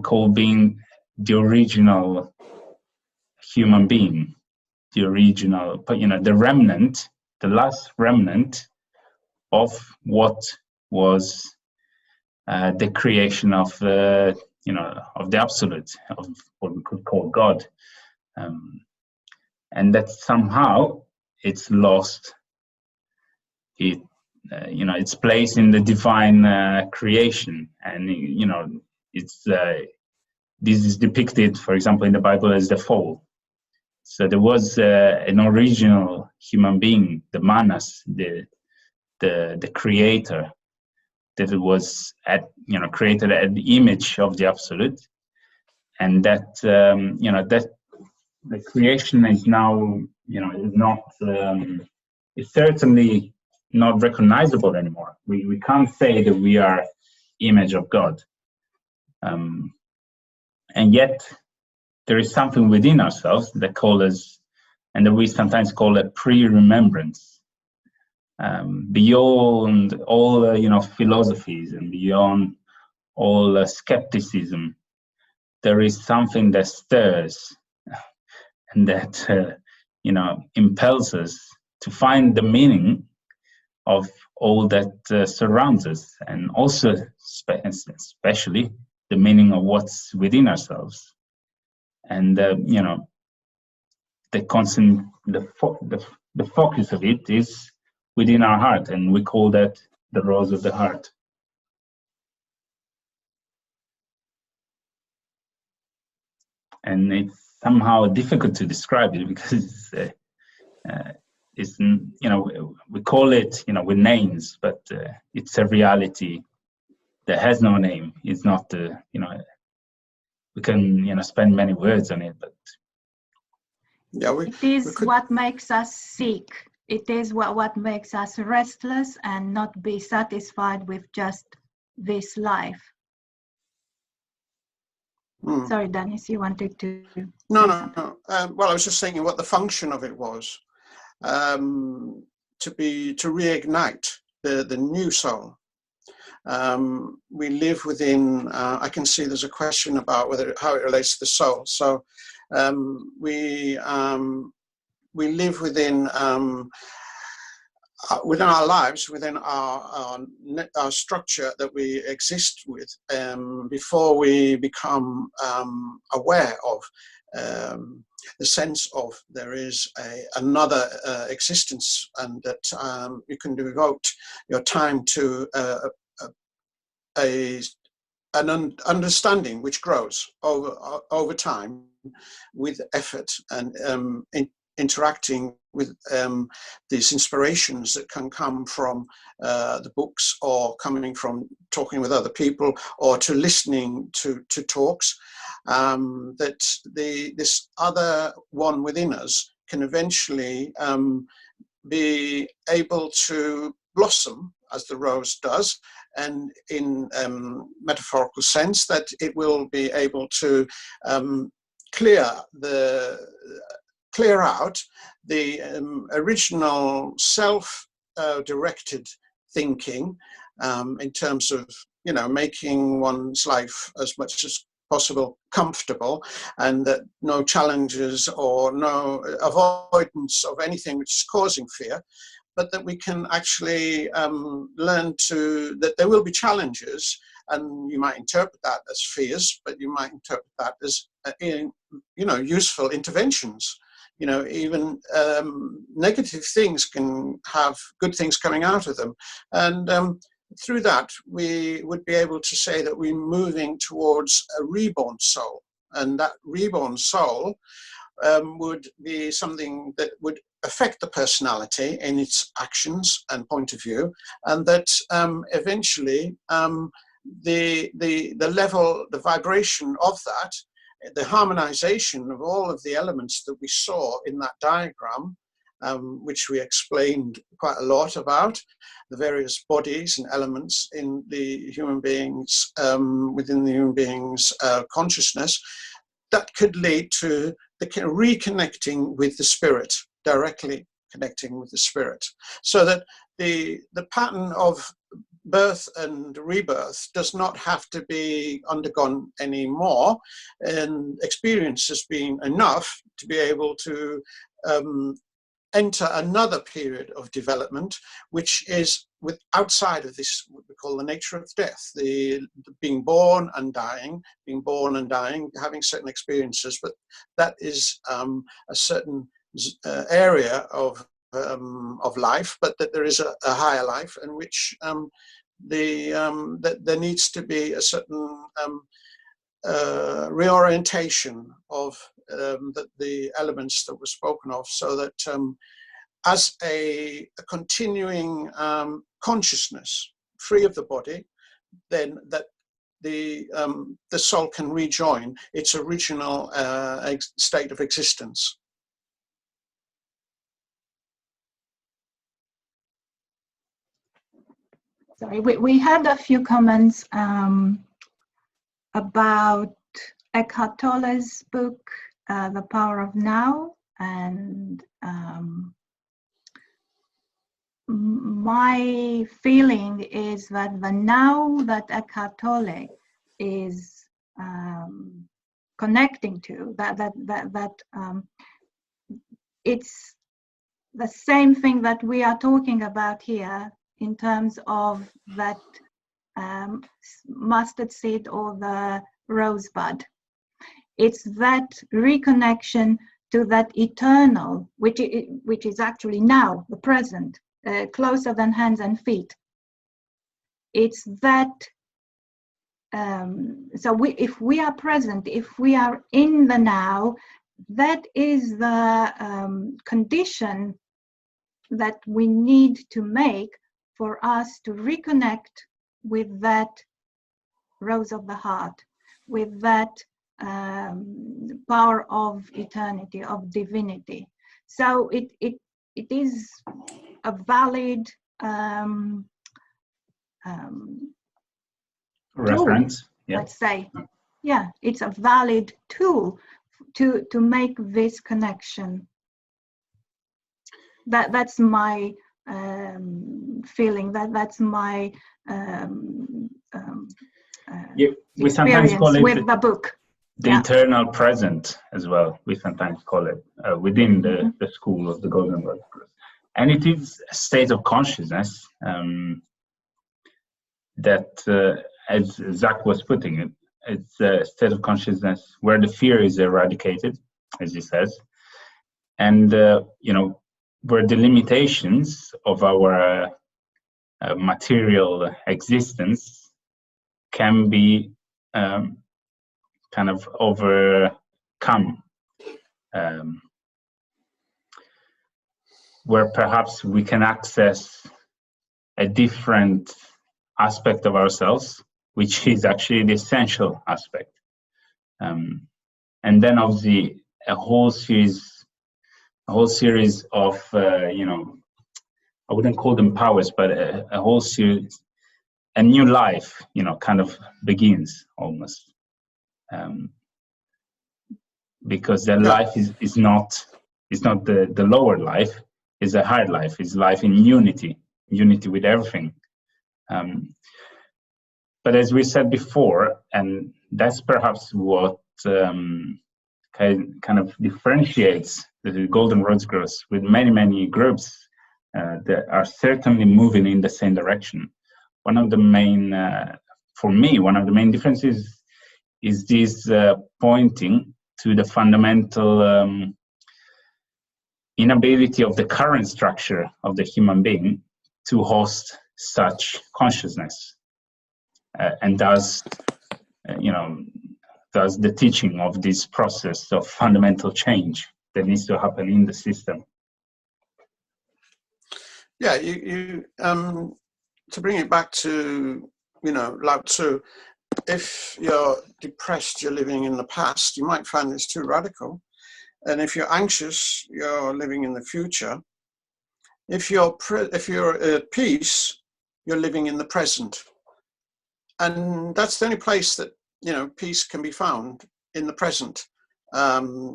call being the original human being, the original, the remnant, the last remnant of what was the creation of the absolute, of what we could call God, and that somehow it's lost its place in the divine creation, and it's this is depicted, for example, in the Bible as the fall. So there was an original human being, the Manas, the creator, that was created at the image of the absolute, and that that the creation is now is not it's certainly not recognizable anymore. We can't say that we are image of God, and yet there is something within ourselves that call us, and that we sometimes call a pre-remembrance. Beyond all philosophies and beyond all skepticism, there is something that stirs and that impels us to find the meaning of all that surrounds us, and also especially the meaning of what's within ourselves. And the focus of it is within our heart, and we call that the rose of the heart. And it's somehow difficult to describe it because it's, we call it, with names, but it's a reality that has no name. It's not, we can, spend many words on it, but Yeah, it is what makes us seek. It is what makes us restless and not be satisfied with just this life. Sorry, Dennis, you wanted to... No. Well, I was just thinking what the function of it was, to reignite the new soul. We live within, I can see there's a question about how it relates to the soul. So we live within our lives, within our structure that we exist with, before we become aware of the sense of there is another existence, and that you can devote your time to an understanding which grows over time with effort, and interacting with these inspirations that can come from the books, or coming from talking with other people, or to listening to talks, that this other one within us can eventually be able to blossom as the rose does, and in metaphorical sense that it will be able to clear out the original self-directed thinking, in terms of making one's life as much as possible comfortable, and that no challenges or no avoidance of anything which is causing fear, but that we can actually learn that there will be challenges, and you might interpret that as fears, but you might interpret that as useful interventions. Even negative things can have good things coming out of them, and through that we would be able to say that we're moving towards a reborn soul, and that reborn soul would be something that would affect the personality in its actions and point of view, and that eventually the level, the vibration of that, the harmonization of all of the elements that we saw in that diagram, which we explained quite a lot about, the various bodies and elements in the human beings, within the human being's consciousness, that could lead to the reconnecting with the spirit, directly connecting with the spirit, so that the pattern of birth and rebirth does not have to be undergone anymore, and experience has been enough to be able to enter another period of development, which is outside of this, what we call the nature of death, the being born and dying, having certain experiences, but that is a certain area of life, but that there is a higher life in which that there needs to be a certain reorientation of the elements that were spoken of, so that as a continuing consciousness free of the body, then that the soul can rejoin its original state of existence. Sorry, we had a few comments about Eckhart Tolle's book, The Power of Now, and my feeling is that the now that Eckhart Tolle is connecting to, that it's the same thing that we are talking about here, in terms of that mustard seed or the rosebud. It's that reconnection to that eternal, which is actually now, the present, closer than hands and feet. It's that, if we are present, if we are in the now, that is the condition that we need to make for us to reconnect with that rose of the heart, with that power of eternity, of divinity. So it is a valid reference. Tool, let's say. Yeah, it's a valid tool to make this connection. That's my feeling. That's my we sometimes call it with the book. The eternal present as well. We sometimes call it within the school of the Golden Rose, and it is a state of consciousness that, as Zach was putting it, it's a state of consciousness where the fear is eradicated, as he says, and where the limitations of our material existence can be kind of overcome, where perhaps we can access a different aspect of ourselves, which is actually the essential aspect. And then obviously a whole series of, I wouldn't call them powers, but a whole series, a new life, kind of begins almost. Because the life is not the lower life, is a higher life, is life in unity with everything. But as we said before, and that's perhaps what kind of differentiates the Golden Rose groups with many groups that are certainly moving in the same direction. One of the main, for me, one of the main differences is this pointing to the fundamental inability of the current structure of the human being to host such consciousness, and thus the teaching of this process of fundamental change that needs to happen in the system. Yeah, you to bring it back to Lao Tzu, if you're depressed, you're living in the past, you might find this too radical. And if you're anxious, you're living in the future. If you're at peace, you're living in the present. And that's the only place that peace can be found, in the present.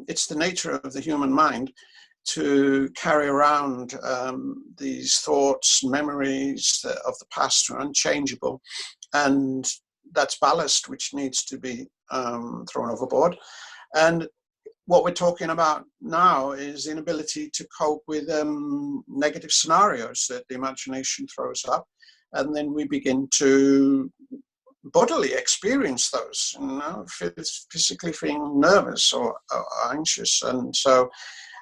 It's the nature of the human mind to carry around these thoughts, memories of the past are unchangeable, and that's ballast which needs to be thrown overboard. And what we're talking about now is the inability to cope with negative scenarios that the imagination throws up, and then we begin to bodily experience those, physically feeling nervous or anxious. And so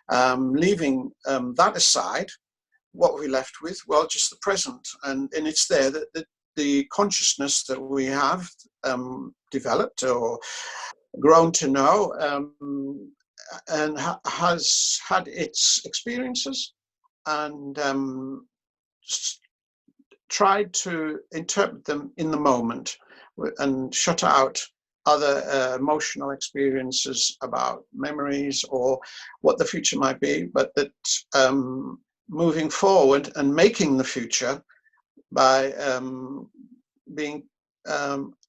leaving that aside, what we're left with, well, just the present. And it's there that the consciousness that we have developed or grown to know and has had its experiences and tried to interpret them in the moment and shut out other emotional experiences about memories or what the future might be, but that moving forward and making the future by being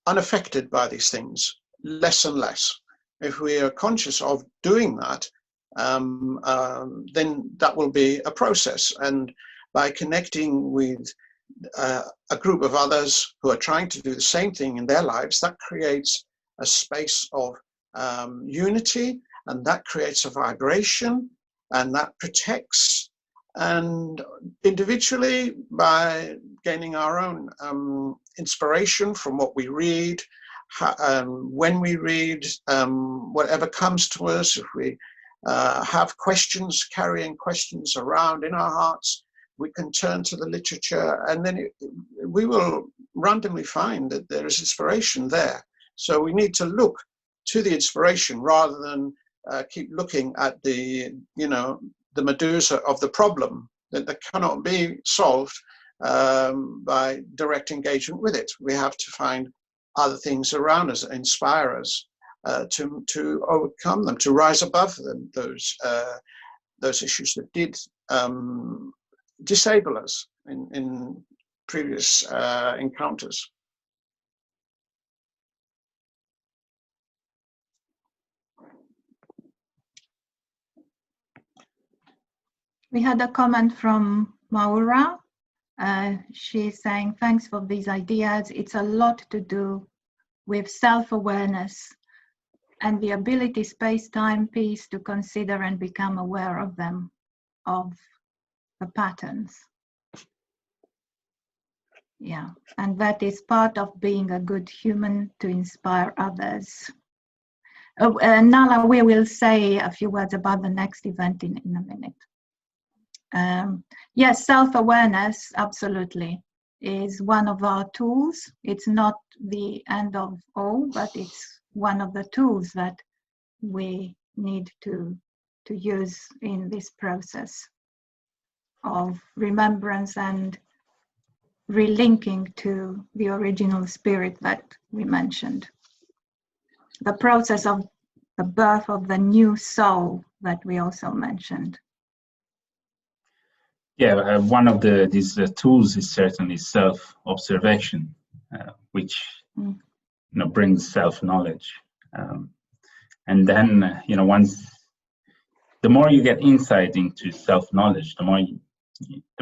unaffected by these things, less and less. If we are conscious of doing that, then that will be a process. And by connecting with a group of others who are trying to do the same thing in their lives, that creates a space of unity, and that creates a vibration, and that protects. And individually, by gaining our own inspiration from what we read, when we read, whatever comes to us, if we have questions, carrying questions around in our hearts, we can turn to the literature, and then we will randomly find that there is inspiration there. So we need to look to the inspiration rather than keep looking at the medusa of the problem that cannot be solved by direct engagement with it. We have to find other things around us that inspire us to overcome them, to rise above them, those issues that did disable us in previous encounters. We had a comment from Maura. She's saying, thanks for these ideas. It's a lot to do with self-awareness and the ability, space, time, peace to consider and become aware of them, of the patterns. Yeah, and that is part of being a good human, to inspire others. Nala, we will say a few words about the next event in a minute. Yes, self-awareness, absolutely, is one of our tools. It's not the end of all, but it's one of the tools that we need to use in this process of remembrance and relinking to the original spirit that we mentioned. The process of the birth of the new soul that we also mentioned. Yeah, one of these tools is certainly self-observation, which brings self-knowledge, and then the more you get insight into self-knowledge, the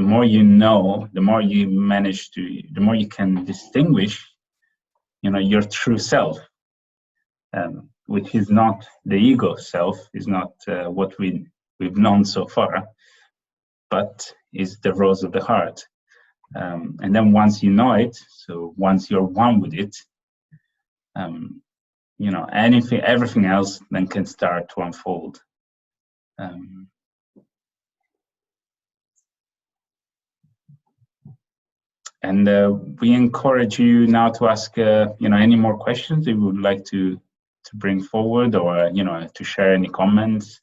more you know, the more you can distinguish, your true self, which is not the ego self, is not what we've known so far, but is the rose of the heart. And then once you know it, so once you're one with it, everything else then can start to unfold. And we encourage you now to ask, any more questions you would like to bring forward, or to share any comments.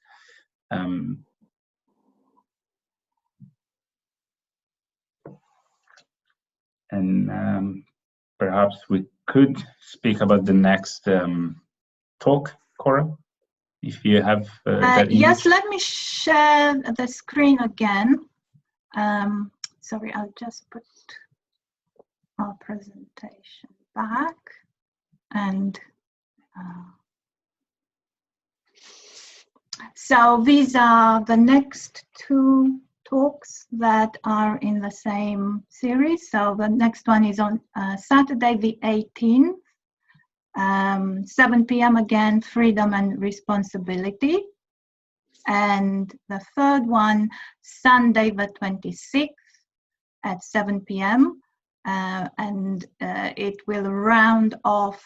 And perhaps we could speak about the next talk, Cora, if you have that image. Yes, let me share the screen again. Sorry, I'll just put our presentation back. And so these are the next two talks that are in the same series. So the next one is on Saturday the 18th, 7 p.m. again, freedom and responsibility. And the third one, Sunday the 26th at 7 p.m. And it will round off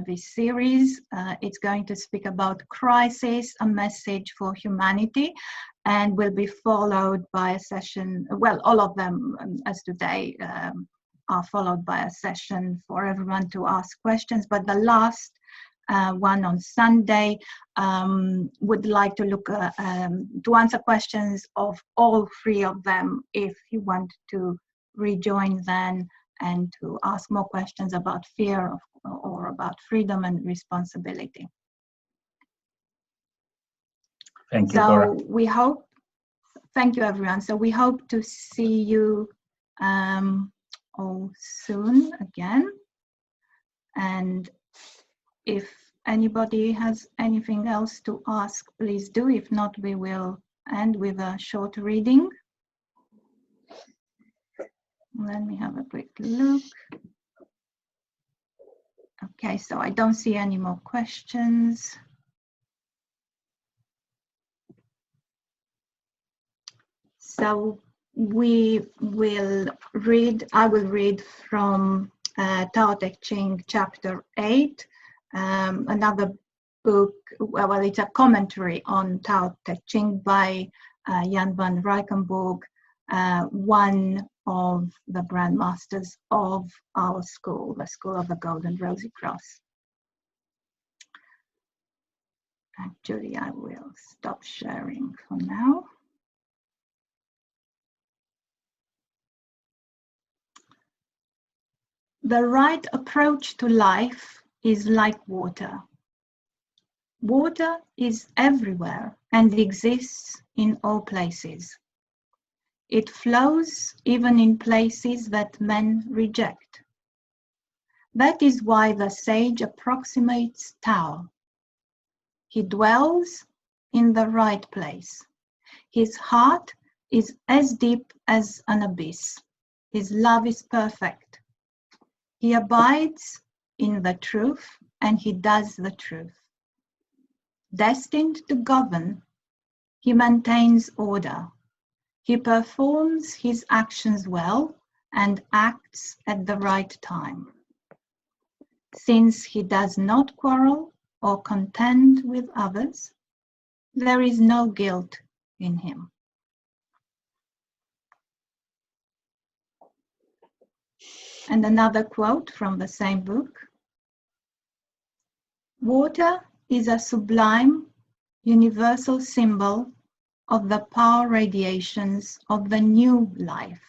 this series. It's going to speak about Crisis, a message for humanity, and will be followed by a session, well, all of them as today are followed by a session for everyone to ask questions, but the last one on Sunday would like to look to answer questions of all three of them if you want to rejoin then, and to ask more questions about fear or about freedom and responsibility. Thank you, Cora. So we hope, thank you everyone. So we hope to see you all soon again. And if anybody has anything else to ask, please do. If not, we will end with a short reading. Let me have a quick look. Okay, so I don't see any more questions. So we will read, I will read from Tao Te Ching chapter 8, another book, well, it's a commentary on Tao Te Ching by Jan van Rijkenburg. one of the grandmasters of our school, the School of the Golden Rosy Cross. Actually, I will stop sharing for now. The right approach to life is like water. Water is everywhere and exists in all places. It flows even in places that men reject. That is why the sage approximates Tao. He dwells in the right place. His heart is as deep as an abyss. His love is perfect. He abides in the truth and he does the truth. Destined to govern, he maintains order. He performs his actions well and acts at the right time. Since he does not quarrel or contend with others, there is no guilt in him. And another quote from the same book. Water is a sublime, universal symbol of the power radiations of the new life.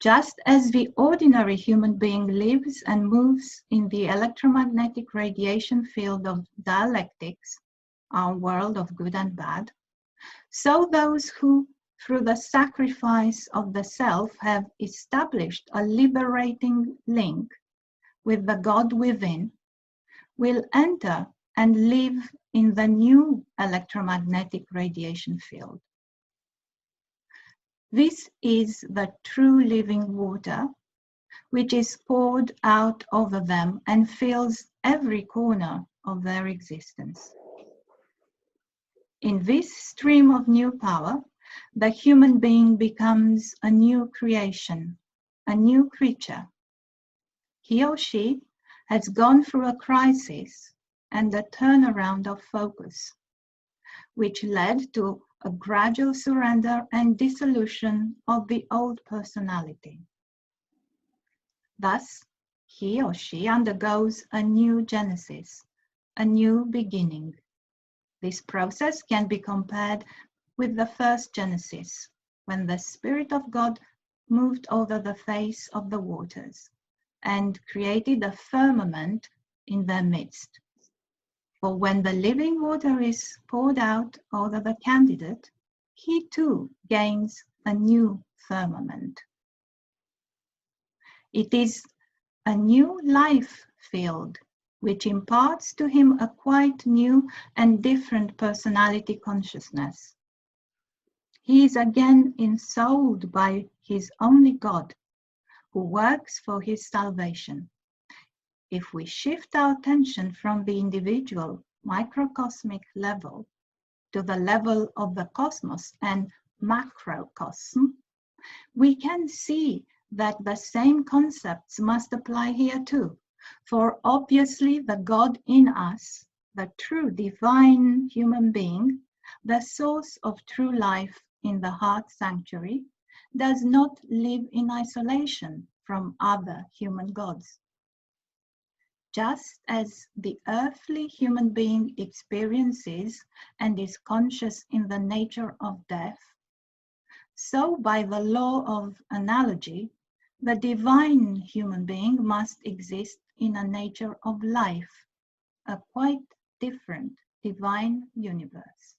Just as the ordinary human being lives and moves in the electromagnetic radiation field of dialectics, our world of good and bad, so those who, through the sacrifice of the self, have established a liberating link with the God within, will enter and live in the new electromagnetic radiation field. This is the true living water, which is poured out over them and fills every corner of their existence. In this stream of new power, the human being becomes a new creation, a new creature. He or she has gone through a crisis and a turnaround of focus, which led to a gradual surrender and dissolution of the old personality. Thus, he or she undergoes a new genesis, a new beginning. This process can be compared with the first Genesis, when the Spirit of God moved over the face of the waters and created a firmament in their midst. For when the living water is poured out over the candidate, he too gains a new firmament. It is a new life field which imparts to him a quite new and different personality consciousness. He is again ensouled by his only God, who works for his salvation. If we shift our attention from the individual microcosmic level to the level of the cosmos and macrocosm, we can see that the same concepts must apply here too. For obviously the God in us, the true divine human being, the source of true life in the heart sanctuary, does not live in isolation from other human gods. Just as the earthly human being experiences and is conscious in the nature of death, so by the law of analogy, the divine human being must exist in a nature of life, a quite different divine universe.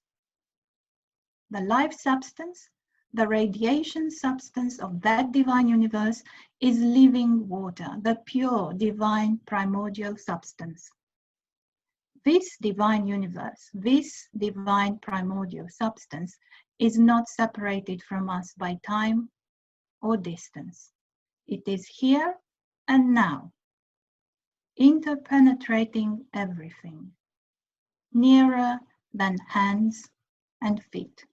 The life substance, the radiation substance of that divine universe is living water, the pure divine primordial substance. This divine universe, this divine primordial substance is not separated from us by time or distance. It is here and now, interpenetrating everything, nearer than hands and feet.